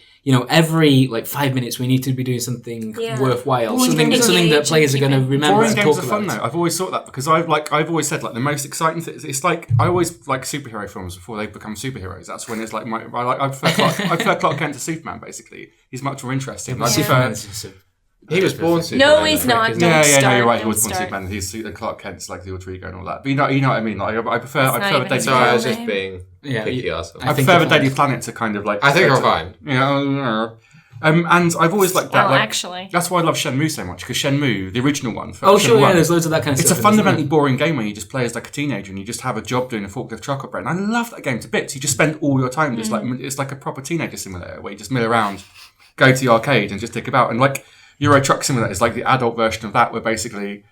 Every 5 minutes we need to be doing something worthwhile, something that players are going to remember and talk about. Boring games are fun though. I've always thought that because I've always said like the most exciting thing. It's like I always like superhero films before they become superheroes. That's when it's like I prefer Clark Kent to Superman. Basically, he's much more interesting. He was born Superman. No, he's not. No, you're right. He was born Superman. He's Clark Kent's like the alter ego and all that. But you know what I mean. Like I prefer the Daily. Sorry, I was just being picky asshole. I prefer the Daily Planet to kind of like. I think I'm fine. And I've always liked that. Well, actually, that's why I love Shenmue so much because Shenmue, the original one. There's loads of that kind of stuff. It's a fundamentally boring game where you just play as like a teenager and you just have a job doing a forklift truck operator. And I love that game to bits. You just spend all your time just like it's like a proper teenager simulator where you just mill around, go to the arcade and just tick about. And like Euro Truck Simulator is like the adult version of that, where basically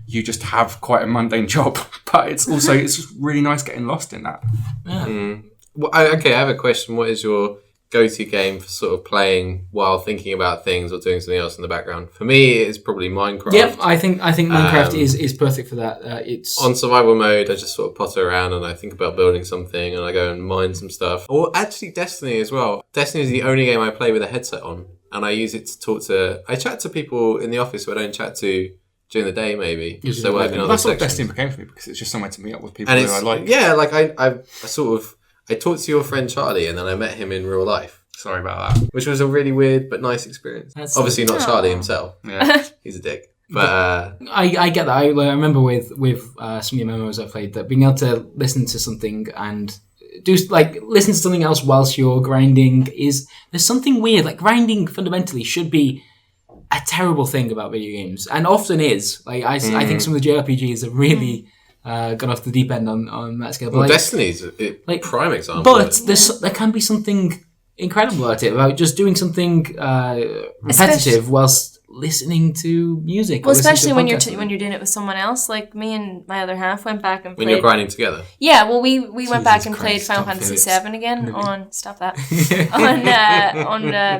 you just have quite a mundane job, but it's just really nice getting lost in that. Yeah. Well, okay, I have a question. What is your go-to game for sort of playing while thinking about things or doing something else in the background? For me, it's probably Minecraft. Yep, I think Minecraft is perfect for that. It's on survival mode. I just sort of potter around and I think about building something and I go and mine some stuff. Or actually Destiny as well. Destiny is the only game I play with a headset on, and I use it to talk to. I chat to people in the office who I don't chat to during the day, maybe. So that's what Destiny became for me because it's just somewhere to meet up with people who I like. Yeah, like I talked to your friend Charlie and then I met him in real life. Sorry about that. Which was a really weird but nice experience. Obviously not Charlie himself. Yeah. He's a dick. But I get that. I remember with some of your memos I played that being able to listen to something and listen to something else whilst you're grinding there's something weird. Like grinding fundamentally should be a terrible thing about video games, and often is. Like I think some of the JRPGs have really gone off the deep end on that scale. But Destiny's a prime example. But there can be something incredible about it, about just doing something repetitive whilst listening to music. Well, especially when you're doing it with someone else. Like me and my other half went back and played. When you're grinding together. Yeah, well, we went back and played Final Fantasy VII again on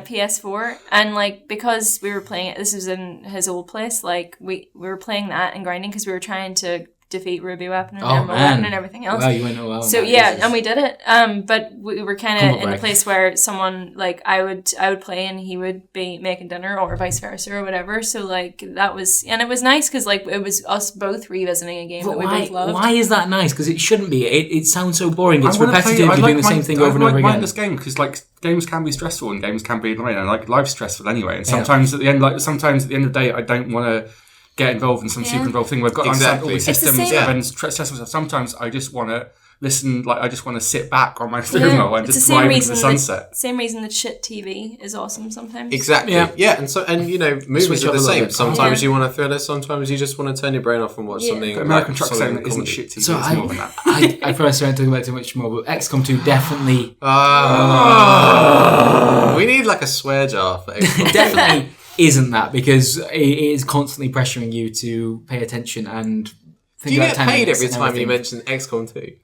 PS4, and like because we were playing it, this was in his old place. Like we were playing that and grinding because we were trying to defeat Ruby Weapon and Emerald Weapon and everything else. Wow, you went well. So yeah, and we did it. But we were kind of in a place where someone like I would play and he would be making dinner or vice versa or whatever. So like that was, and it was nice because like it was us both revisiting a game that we both loved. Why is that nice? Because it shouldn't be. It sounds so boring. It's repetitive. You're doing the same thing over and over again. I like this game because like games can be stressful and games can be annoying, and like life's stressful anyway. And sometimes at the end of the day, I don't want to get involved in some super involved thing where I've got to understand all the systems and then stress myself. Sometimes I just want to listen, like I just want to sit back on my steering wheel and It's just the same drive into reason the sunset. Same reason that shit TV is awesome sometimes. Exactly. Yeah. Yeah. And you know, movies Switch are up the a little same. bit. Sometimes Yeah. you want a thriller. Sometimes you just want to turn your brain off and watch something. But American like Truck solid Simulator isn't comedy. shit TV. So It's more than that. I first started talking about too much more, but XCOM 2 definitely, We need like a swear jar for XCOM. definitely isn't that, because it is constantly pressuring you to pay attention and think Do you about get timing paid every and time you everything. mention XCOM 2?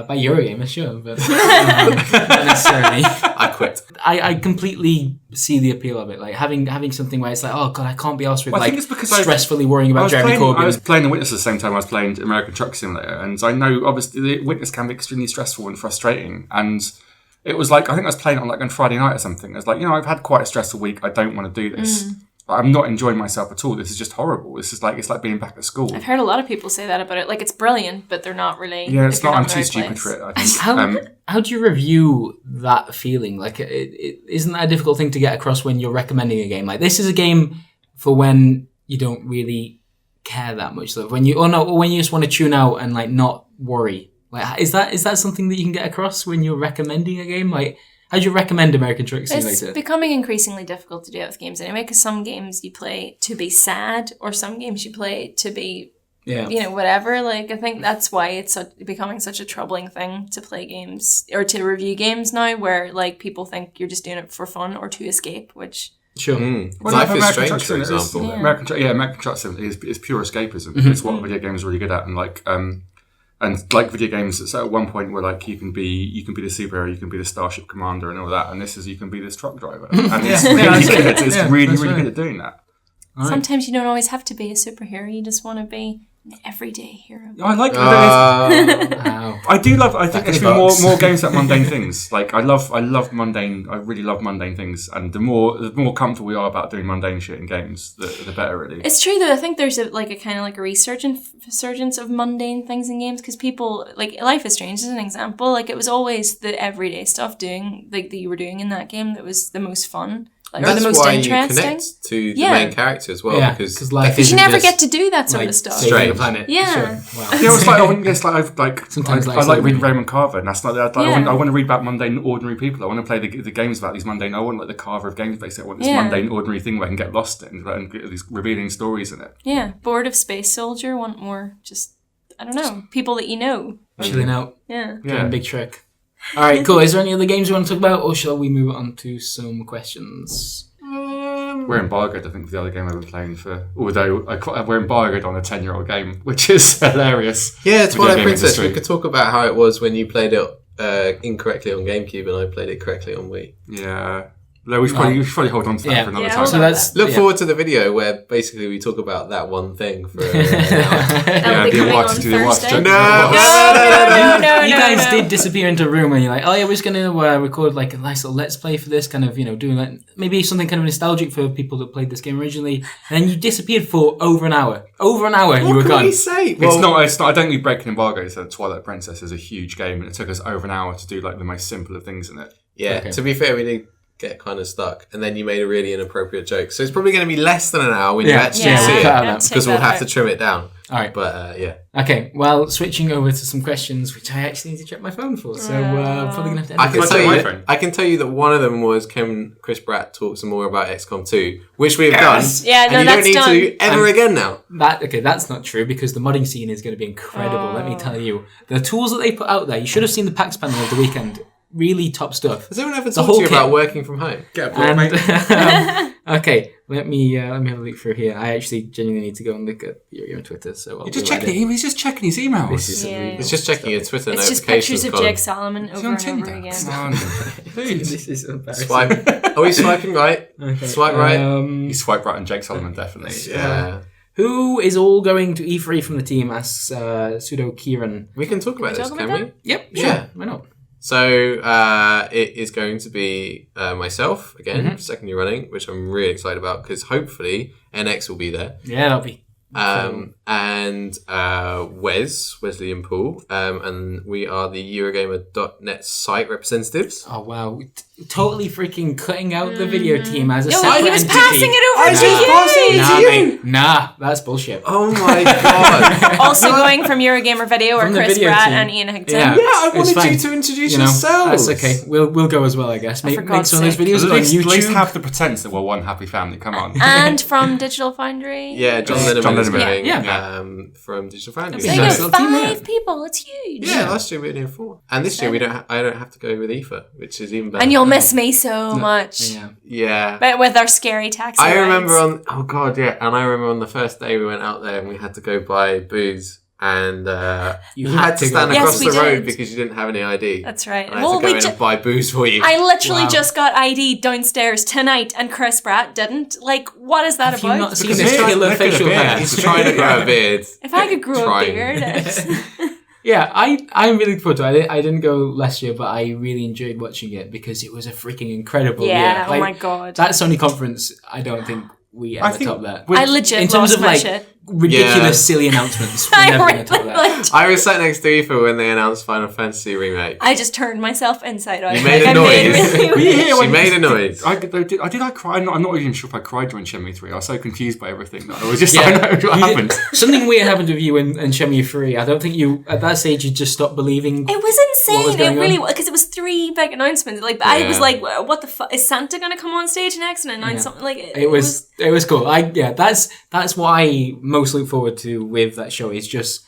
By Eurogamer, sure, but not necessarily. I quit. I completely see the appeal of it, like having something where it's like, oh god, I can't be asked with Well, I like think it's because stressfully worrying about Jeremy Corbyn. I was playing The Witness at the same time I was playing American Truck Simulator, and I know obviously The Witness can be extremely stressful and frustrating, and it was like, I think I was playing it on Friday night or something. It was like, I've had quite a stressful week, I don't want to do this. I'm not enjoying myself at all. This is just horrible. This is like, it's like being back at school. I've heard a lot of people say that about it. Like, it's brilliant, but they're not really. Yeah, it's if you're not. I'm in the too right stupid place. for it. I think. How do you review that feeling? Like, isn't that a difficult thing to get across when you're recommending a game? Like, this is a game for when you don't really care that much. So when you, or when you just want to tune out and like not worry. Like, is that something that you can get across when you're recommending a game? Like, how do you recommend American Truck Simulator? It's becoming increasingly difficult to do that with games anyway, because some games you play to be sad, or some games you play to be, whatever. Like, I think that's why it's becoming such a troubling thing to play games, or to review games now, where, like, people think you're just doing it for fun or to escape, which... Sure. Well, Life is American Strange, Truck for Simulator is- example. American Truck Simulator is pure escapism. It's what video games are really good at, and like video games, so at one point where like you can be the superhero, you can be the starship commander and all that, and this is you can be this truck driver, and it's really good. It's really good at doing that. Right. Sometimes you don't always have to be a superhero. You just want to be an everyday hero. I like. Wow. I do love. I think there should be bucks. more games about mundane things. Like I love mundane. I really love mundane things, and the more comfortable we are about doing mundane shit in games, the better. Really, It's true though. I think there's a kind of a resurgence of mundane things in games, because people, like, Life is Strange is an example. Like, it was always the everyday stuff that you were doing in that game that was the most fun. Like, or That's the most why interesting. you connect to the Yeah. main character as well, Yeah, because 'cause life Because you isn't never just, get to do that sort of stuff. saving the Strange. planet. Yeah. Sure. Wow. it's like I wouldn't guess like Sometimes I like like reading Raymond Carver, and that's not. Yeah. I want to read about mundane, ordinary people. I want to play the games about these mundane. I want like the Carver of games basically. I want this Yeah. mundane, ordinary thing where I can get lost in and get these revealing stories in it. Yeah. Bored of Space Soldier, want more just, I don't know, people that you know. Chilling out. Yeah. Doing a big trick. All right, cool. Is there any other games you want to talk about, or shall we move on to some questions? We're embargoed, I think, for the other game I've been playing for. Although we're embargoed on a 10-year-old game, which is hilarious. yeah, Video Twilight game Princess. industry. We could talk about how it was when you played it incorrectly on GameCube and I played it correctly on Wii. Yeah. No, we should probably hold on to that Yeah. for another Yeah, time. So that's Look forward to the video where basically we talk about that one thing for an hour. That'll be the coming awards on to the awards. Thursday. You No, guys no. did disappear into a room and you're like, oh yeah, we're just going to record like a nice little let's play for this, kind of, doing like maybe something kind of nostalgic for people that played this game originally. And then you disappeared for over an hour. Over an hour, you were What can gone. we say? It's not. I don't think breaking embargo. So Twilight Princess is a huge game, and it took us over an hour to do like the most simple of things in it. Yeah, Okay. to be fair, we did get kind of stuck, and then you made a really inappropriate joke. So it's probably going to be less than an hour when you actually Yeah, see cut it, out that. because we'll have to trim it down. All right. But yeah, Okay, well, switching over to some questions, which I actually need to check my phone for, so probably going to have to I edit can this. I tell take you. my phone? I can tell you that one of them was can Chris Pratt talk some more about XCOM 2, which we've Yes. done. Yeah, and no, you that's don't need to ever again now. That's not true, because the modding scene is going to be incredible, let me tell you. The tools that they put out there, you should have seen the PAX panel of the weekend. Really top stuff. Has anyone ever The talked whole to you kit. about working from home? Get a board, mate. And, okay, let me have a look through here. I actually genuinely need to go and look at your Twitter, so I'll He's just be right checking. in. He's just checking his emails. This is Yeah. unbelievable It's just checking stuff. your Twitter It's just notifications. pictures of column. Jake Solomon Is he over on and over Tinder? again. Come on, please. This is embarrassing. Swipe. Are we swiping right? Okay. Swipe right. He swiped right on Jake Solomon, definitely. Yeah. Who is all going to E3 from the team? Asks Pseudo Kieran. We can talk about this, talk can about we? that? Yep, sure. Yeah. Why not? So it is going to be myself again, Mm-hmm. second year running, which I'm really excited about because hopefully NX will be there. Yeah, that'll be and Wesley and Paul, and we are the Eurogamer.net site representatives. Oh wow, totally freaking cutting out the video team as a No, separate he was entity. passing it over to you. Nah, mate, nah, that's bullshit. Oh my god! Also going from Eurogamer Video are From the Chris video Bratt team. and Ian Higton. Yeah. I It's wanted fine. you to introduce You know, yourselves. that's okay. We'll go as well, I guess. Make God's some of those sake. videos At on least, YouTube. at least have the pretense that we're one happy family. Come on. And from Digital Foundry. Yeah, John John Linneman is Linneman. going Yeah. from Digital Foundry. So Yeah. you Nice got little team there. 5 people. It's huge. Yeah, last year we only had 4, and this year we don't. I don't have to go with Aoife, which is even better. And you'll miss me so much. Yeah. Yeah. But with our scary taxi I remember rides. and I remember on the first day we went out there and we had to go buy booze, and You you had had to to stand go. Yes, across we the road did. because you didn't have any ID. That's right. And I had to go in and buy booze for you. I literally Wow. just got ID downstairs tonight, and Chris Bratt didn't. Like, what is that Have you about? not seen Because his he's killer trying to get a facial beard. hair? He's trying to grow a beard. If I could grow Trying. a beard. Yeah, I'm really looking forward to it. I didn't go last year, but I really enjoyed watching it because it was a freaking incredible year. Yeah, oh Like, my god. That Sony conference, I don't think we ever think top that. I legit In terms lost of my like shit. ridiculous, Yeah. silly announcements, we're I never really going to top that. like, I was sat next to Aoife when they announced Final Fantasy Remake. I just turned myself inside out. You made a I noise. really, Were you here She when- made a noise. Did I cry? I'm not even sure if I cried during Shenmue 3. I was so confused by everything that I was just Yeah. I don't know what happened. Something weird happened with you in Shenmue 3. I don't think you, at that stage, you just stopped believing. It was insane. What was going It really on? was, because it was 3 big announcements. Like, I was Yeah. like, what the fuck? Is Santa going to come on stage next and announce Yeah. something? Like, It was cool. That's what I most look forward to with that show is just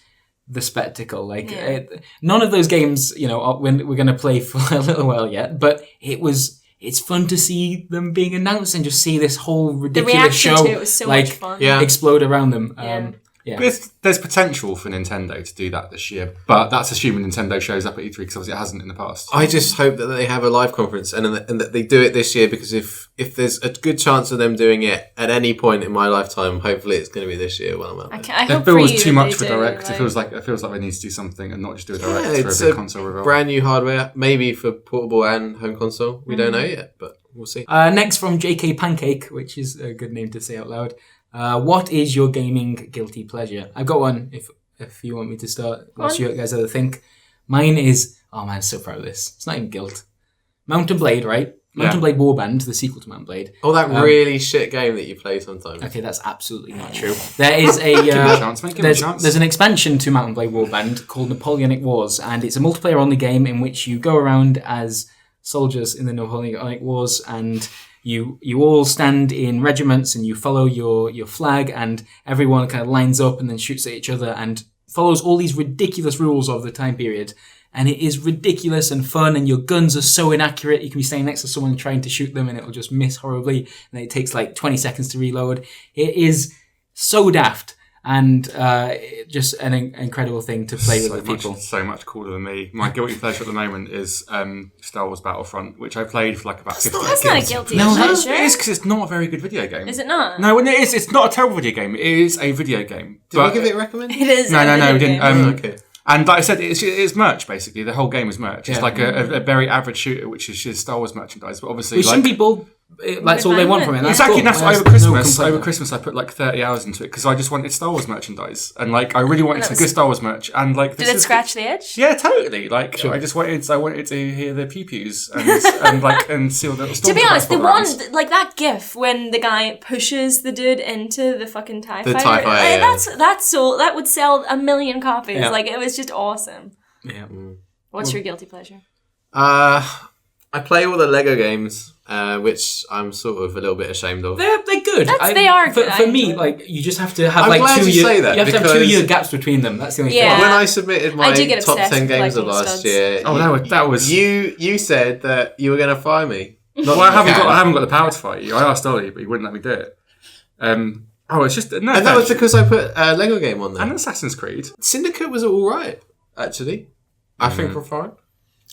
the spectacle. Like none of those games, when we're going to play for a little while yet, but it's fun to see them being announced and just see this whole the ridiculous reaction show to it was so much fun. Yeah. explode around them. Yeah. There's potential for Nintendo to do that this year, but that's assuming Nintendo shows up at E3 because obviously it hasn't in the past. I just hope that they have a live conference and that they do it this year, because if there's a good chance of them doing it at any point in my lifetime, hopefully it's going to be this year when I'm out there. I It hope for you feels too that much they for do, Direct. like- It feels like they need to do something and not just do a Direct Yeah, for it's a big a console reveal. brand new hardware, maybe for portable and home console. We don't know yet, but we'll see. Next from JK Pancake, which is a good name to say out loud. What is your gaming guilty pleasure? I've got one. If you want me to start, whilst you guys have a think. Mine is, oh man, I'm so proud of this. It's not even guilt. Mountain Blade, right? Mountain Blade Warband, the sequel to Mountain Blade. Oh, that really shit game that you play sometimes. Okay, that's absolutely not true. There is a Give it a chance, mate. Give it a chance. there's an expansion to Mountain Blade Warband called Napoleonic Wars, and it's a multiplayer only game in which you go around as soldiers in the Napoleonic Wars, and you all stand in regiments and you follow your flag, and everyone kind of lines up and then shoots at each other and follows all these ridiculous rules of the time period. And it is ridiculous and fun, and your guns are so inaccurate. You can be standing next to someone trying to shoot them and it'll just miss horribly, and it takes like 20 seconds to reload. It is so daft, and just an incredible thing to play with other people. So much cooler than me. My guilty pleasure at the moment is Star Wars Battlefront, which I played for like about 50 That's not a guilty No, pleasure. It is because it's not a very good video game. Is it not? No, when it is, it's not a terrible video game. It is a video game. Did we give it a recommendation? It is. No, a we video didn't. game. Okay. And like I said, it's merch basically. The whole game is merch. It's Yeah. like a very average shooter, which is just Star Wars merchandise. But obviously, Some people, that's all they want from it. That's exactly. cool. That's why There's over no Christmas. complaint. Over Christmas, I put like 30 hours into it because I just wanted Star Wars merchandise, and like I really wanted some good Star Wars merch. And like, Did it scratch the itch? Yeah, totally. Like Sure. I wanted to hear the pew pews and see all the. To be honest, the one Stormtroopers. like that GIF when the guy pushes the dude into the fucking TIE The fighter, TIE fighter, yeah. that would sell 1 million copies. Yeah. Like, it was just awesome. Yeah. What's your guilty pleasure? I play all the Lego games, which I'm sort of a little bit ashamed of. They're good. They are good. For I me, enjoy like you just have to have I'm like glad 2 you years. say that, You have to have 2 because- year gaps between them. That's the only Yeah. thing. When I submitted my I do get top obsessed 10 with games of collecting last studs. year, Oh, that was. you said that you were going to fire me. Well, I haven't got the power to fight you. I asked Ollie, but he wouldn't let me do it. It's just no. And that was because I put a Lego game on there. and Assassin's Creed. Syndicate was all right, actually. I think we're fine.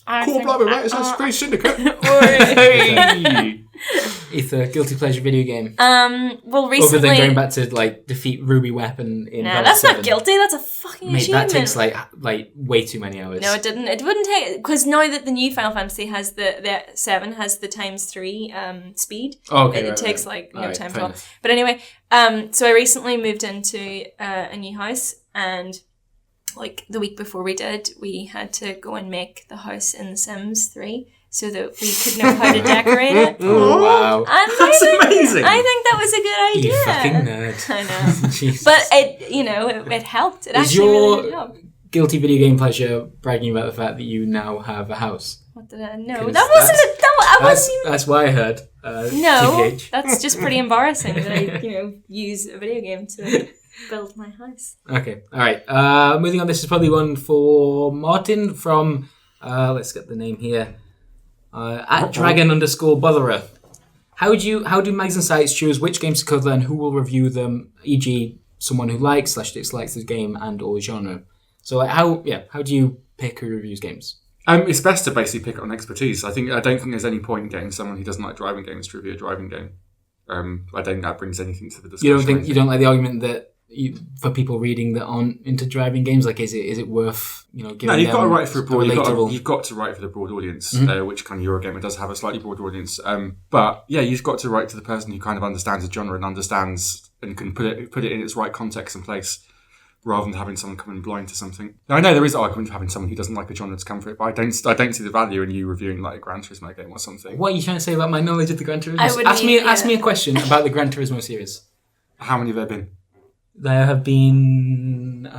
I Cool, think- blah, blah, right? Assassin's Creed Syndicate. Hey! Ether, guilty pleasure video game. Well, recently. Other than going back to like defeat Ruby Weapon in. No, Battle that's 7. not guilty. That's a fucking Mate, achievement. that takes like way too many hours. No, it didn't. It wouldn't take because now that the new Final Fantasy has the 7 has the ×3 speed. Oh, okay, it takes like no Alright, time at fair all. enough. But anyway, so I recently moved into a new house, and like the week before we had to go and make the house in The Sims 3 so that we could know how to decorate it. Oh wow! And That's amazing. I think that was a good idea. You fucking nerd. I know. Jesus. But it helped. It Is actually really did your help. guilty video game pleasure bragging about the fact that you now have a house? What did I know? 'Cause That wasn't a, that I wasn't even That's why I heard. No, TBH. that's just pretty embarrassing that I, use a video game to build my house. Okay, all right. Moving on. This is probably one for Martin from. Let's get the name here. At Dragon_Botherer. How do mags and sites choose which games to cover and who will review them? E.g., someone who likes/dislikes the game and or genre. So how do you pick who reviews games? It's best to basically pick it on expertise. I don't think there's any point in getting someone who doesn't like driving games to review a driving game. I don't think that brings anything to the discussion. You don't like the argument that for people reading that aren't into driving games, like is it worth giving No, you've them got to write for a broad. relatable? You've got to write for the broad audience, which kind of Eurogamer does have a slightly broader audience. But yeah, you've got to write to the person who kind of understands the genre and understands and can put it in its right context and place, rather than having someone come in blind to something. Now, I know there is an argument for having someone who doesn't like a genre to come for it, but I don't see the value in you reviewing like a Gran Turismo game or something. What are you trying to say about my knowledge of the Gran Turismo? I would Ask me need- a question about the Gran Turismo series. How many have there been? There have been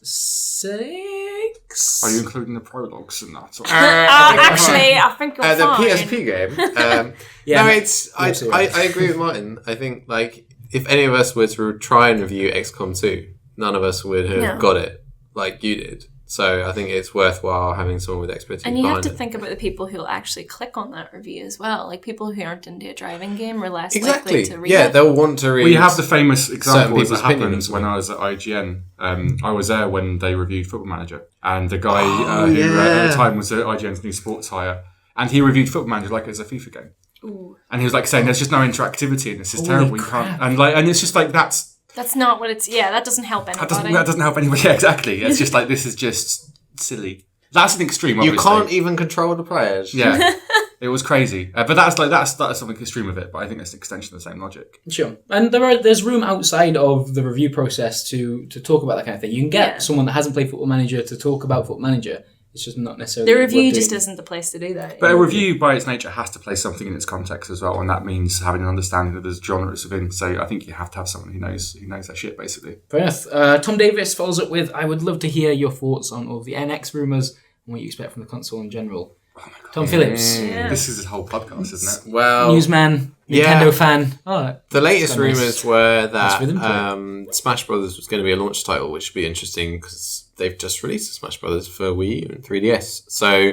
6. Are you including the prologues and that? Or? Actually, I think you're The fine. PSP game. Yeah, no, no, it's. I absolutely right. agree with Martin. I think like if any of us were to try and review XCOM 2, none of us would have No. got it like you did. So I think it's worthwhile having someone with expertise And you have behind to it. think about the people who'll actually click on that review as well. Like people who aren't into a driving game are less Exactly. likely to read Yeah, it. they'll want to read. Well, you have the famous example people's that happened opinions, when right? I was at IGN. I was there when they reviewed Football Manager, and the guy Oh, who at yeah. the time was IGN's new sports hire, and he reviewed Football Manager like it's a FIFA game. Ooh. And he was like saying, "There's just no interactivity in this. It's Holy terrible. You crap. can't." And it's just like That's not what it's... Yeah, that doesn't help anybody. that doesn't help anybody. Yeah, exactly. It's just like this is just silly. That's an extreme. You Obviously. can't even control the players. Yeah, it was crazy. But that's something extreme of it. But I think it's an extension of the same logic. Sure, and there's room outside of the review process to talk about that kind of thing. You can get someone that hasn't played Football Manager to talk about Football Manager. It's just not necessarily The review worth just doing. isn't the place to do that. But a review, by its nature, has to place something in its context as well, and that means having an understanding of the genres within. So I think you have to have someone who knows their shit, basically. Fair enough. Tom Davis follows up with, I would love to hear your thoughts on all the NX rumours and what you expect from the console in general. Oh my god! Tom Phillips, Yeah. This is his whole podcast, isn't it? Well, newsman, yeah. Nintendo fan. Oh, the latest It's got nice- rumours were nice rhythm to that Smash Brothers was going to be a launch title, which would be interesting because they've just released a Smash Brothers for Wii U and 3DS. So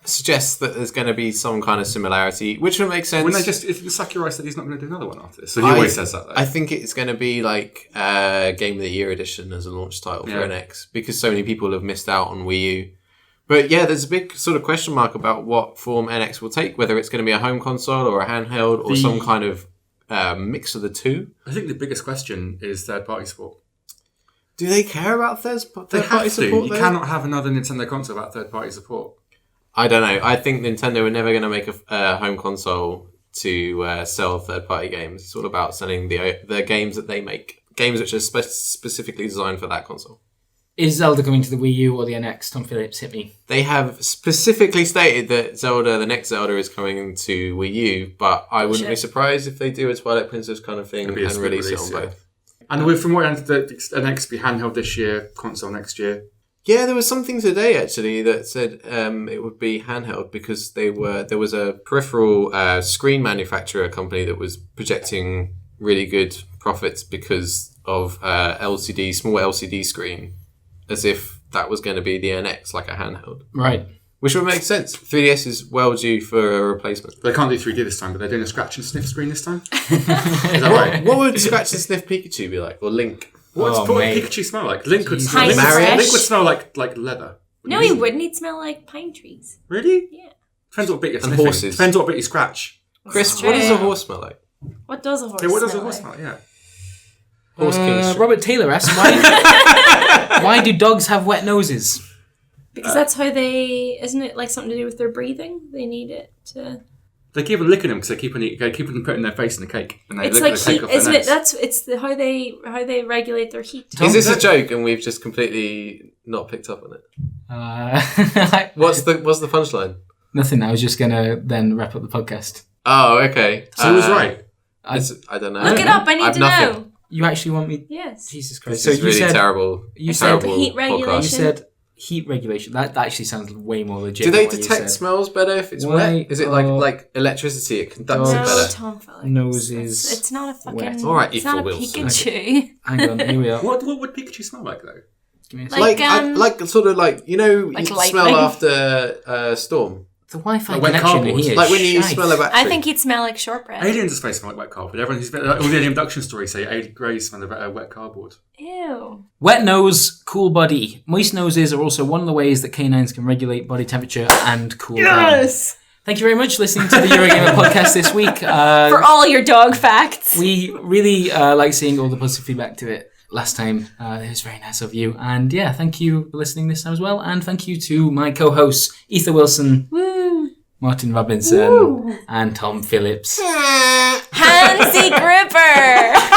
suggests that there's going to be some kind of similarity, which would make sense. When if Sakurai said he's not going to do another one after this, so he always says that. Though. I think it's going to be like Game of the Year edition as a launch title for Yeah. NX because so many people have missed out on Wii U. But yeah, there's a big sort of question mark about what form NX will take, whether it's going to be a home console or a handheld or some kind of mix of the two. I think the biggest question is third-party support. Do they care about third-party They have to. support? You though? cannot have another Nintendo console without third-party support. I don't know. I think Nintendo are never going to make a home console to sell third-party games. It's all about selling the games that they make, games which are specifically designed for that console. is Zelda coming to the Wii U or the NX? Tom Phillips, hit me. They have specifically stated that the next Zelda is coming to Wii U, but I wouldn't be surprised if they do a Twilight Princess kind of thing It'd be a and split release it on release, yeah. both. And from what I understand, the NX be handheld this year, console next year. Yeah, there was something today actually that said it would be handheld because there was a peripheral screen manufacturer company that was projecting really good profits because of small LCD screen, as if that was going to be the NX, like a handheld. Right. Which would make sense. 3DS is well due for a replacement. They can't do 3D this time, but they're doing a scratch and sniff screen this time. Is that right? What would Scratch and Sniff Pikachu be like? Or Link? What Oh, would mate. Pikachu smell like? Link would Jesus. smell. Link Tiny would fresh. smell like leather. No, he wouldn't. He'd smell like pine trees. Really? Yeah. Depends what bit you're And sniffing. horses. Depends what bit you scratch. Chris, true. what does a horse smell like? What does a horse What does a smell horse like? smell? Yeah. Horse king. Robert Taylor asks, why do dogs have wet noses? Because that's how they... Isn't it like something to do with their breathing? They need it to... They keep on licking them because they keep on putting their face in the cake. And they It's lick like the cake heat, off their isn't nose. it? How they regulate their heat. Is this a joke and we've just completely not picked up on it? What's the punchline? Nothing. I was just gonna then wrap up the podcast. Oh, okay. So it was right. I don't know. Look it up. I need I've to nothing. know. You actually want me? Yes. Jesus Christ! This is really terrible. You said said heat regulation. you said heat regulation. That actually sounds way more legit. Do they than what you detect said. smells better if it's Why wet? Is it like electricity? It conducts it No, better. Tom Phillips. Noses It's not a fucking... wet. All right, it's not a Ethel Wilson. Pikachu. Hang on, here we are. What would Pikachu smell like though? Give me a Like, second. Like sort of like you Like smell lightning. after a storm. The Wi-Fi Like wet connection cardboard. here. Like when you shite. smell a battery. I think he'd smell like shortbread. Aliens are supposed to smell like wet cardboard. Everyone who's all the induction stories say Alien Greys smell like wet cardboard. Ew. Wet nose, cool body. Moist noses are also one of the ways that canines can regulate body temperature and cool down. Thank you very much for listening to the Eurogamer podcast this week. For all your dog facts. We really like seeing all the positive feedback to it last time. It was very nice of you. And yeah, thank you for listening this time as well. And thank you to my co-hosts, Ether Wilson, Woo. Martin Robinson, Woo. and Tom Phillips. Handsy Gripper.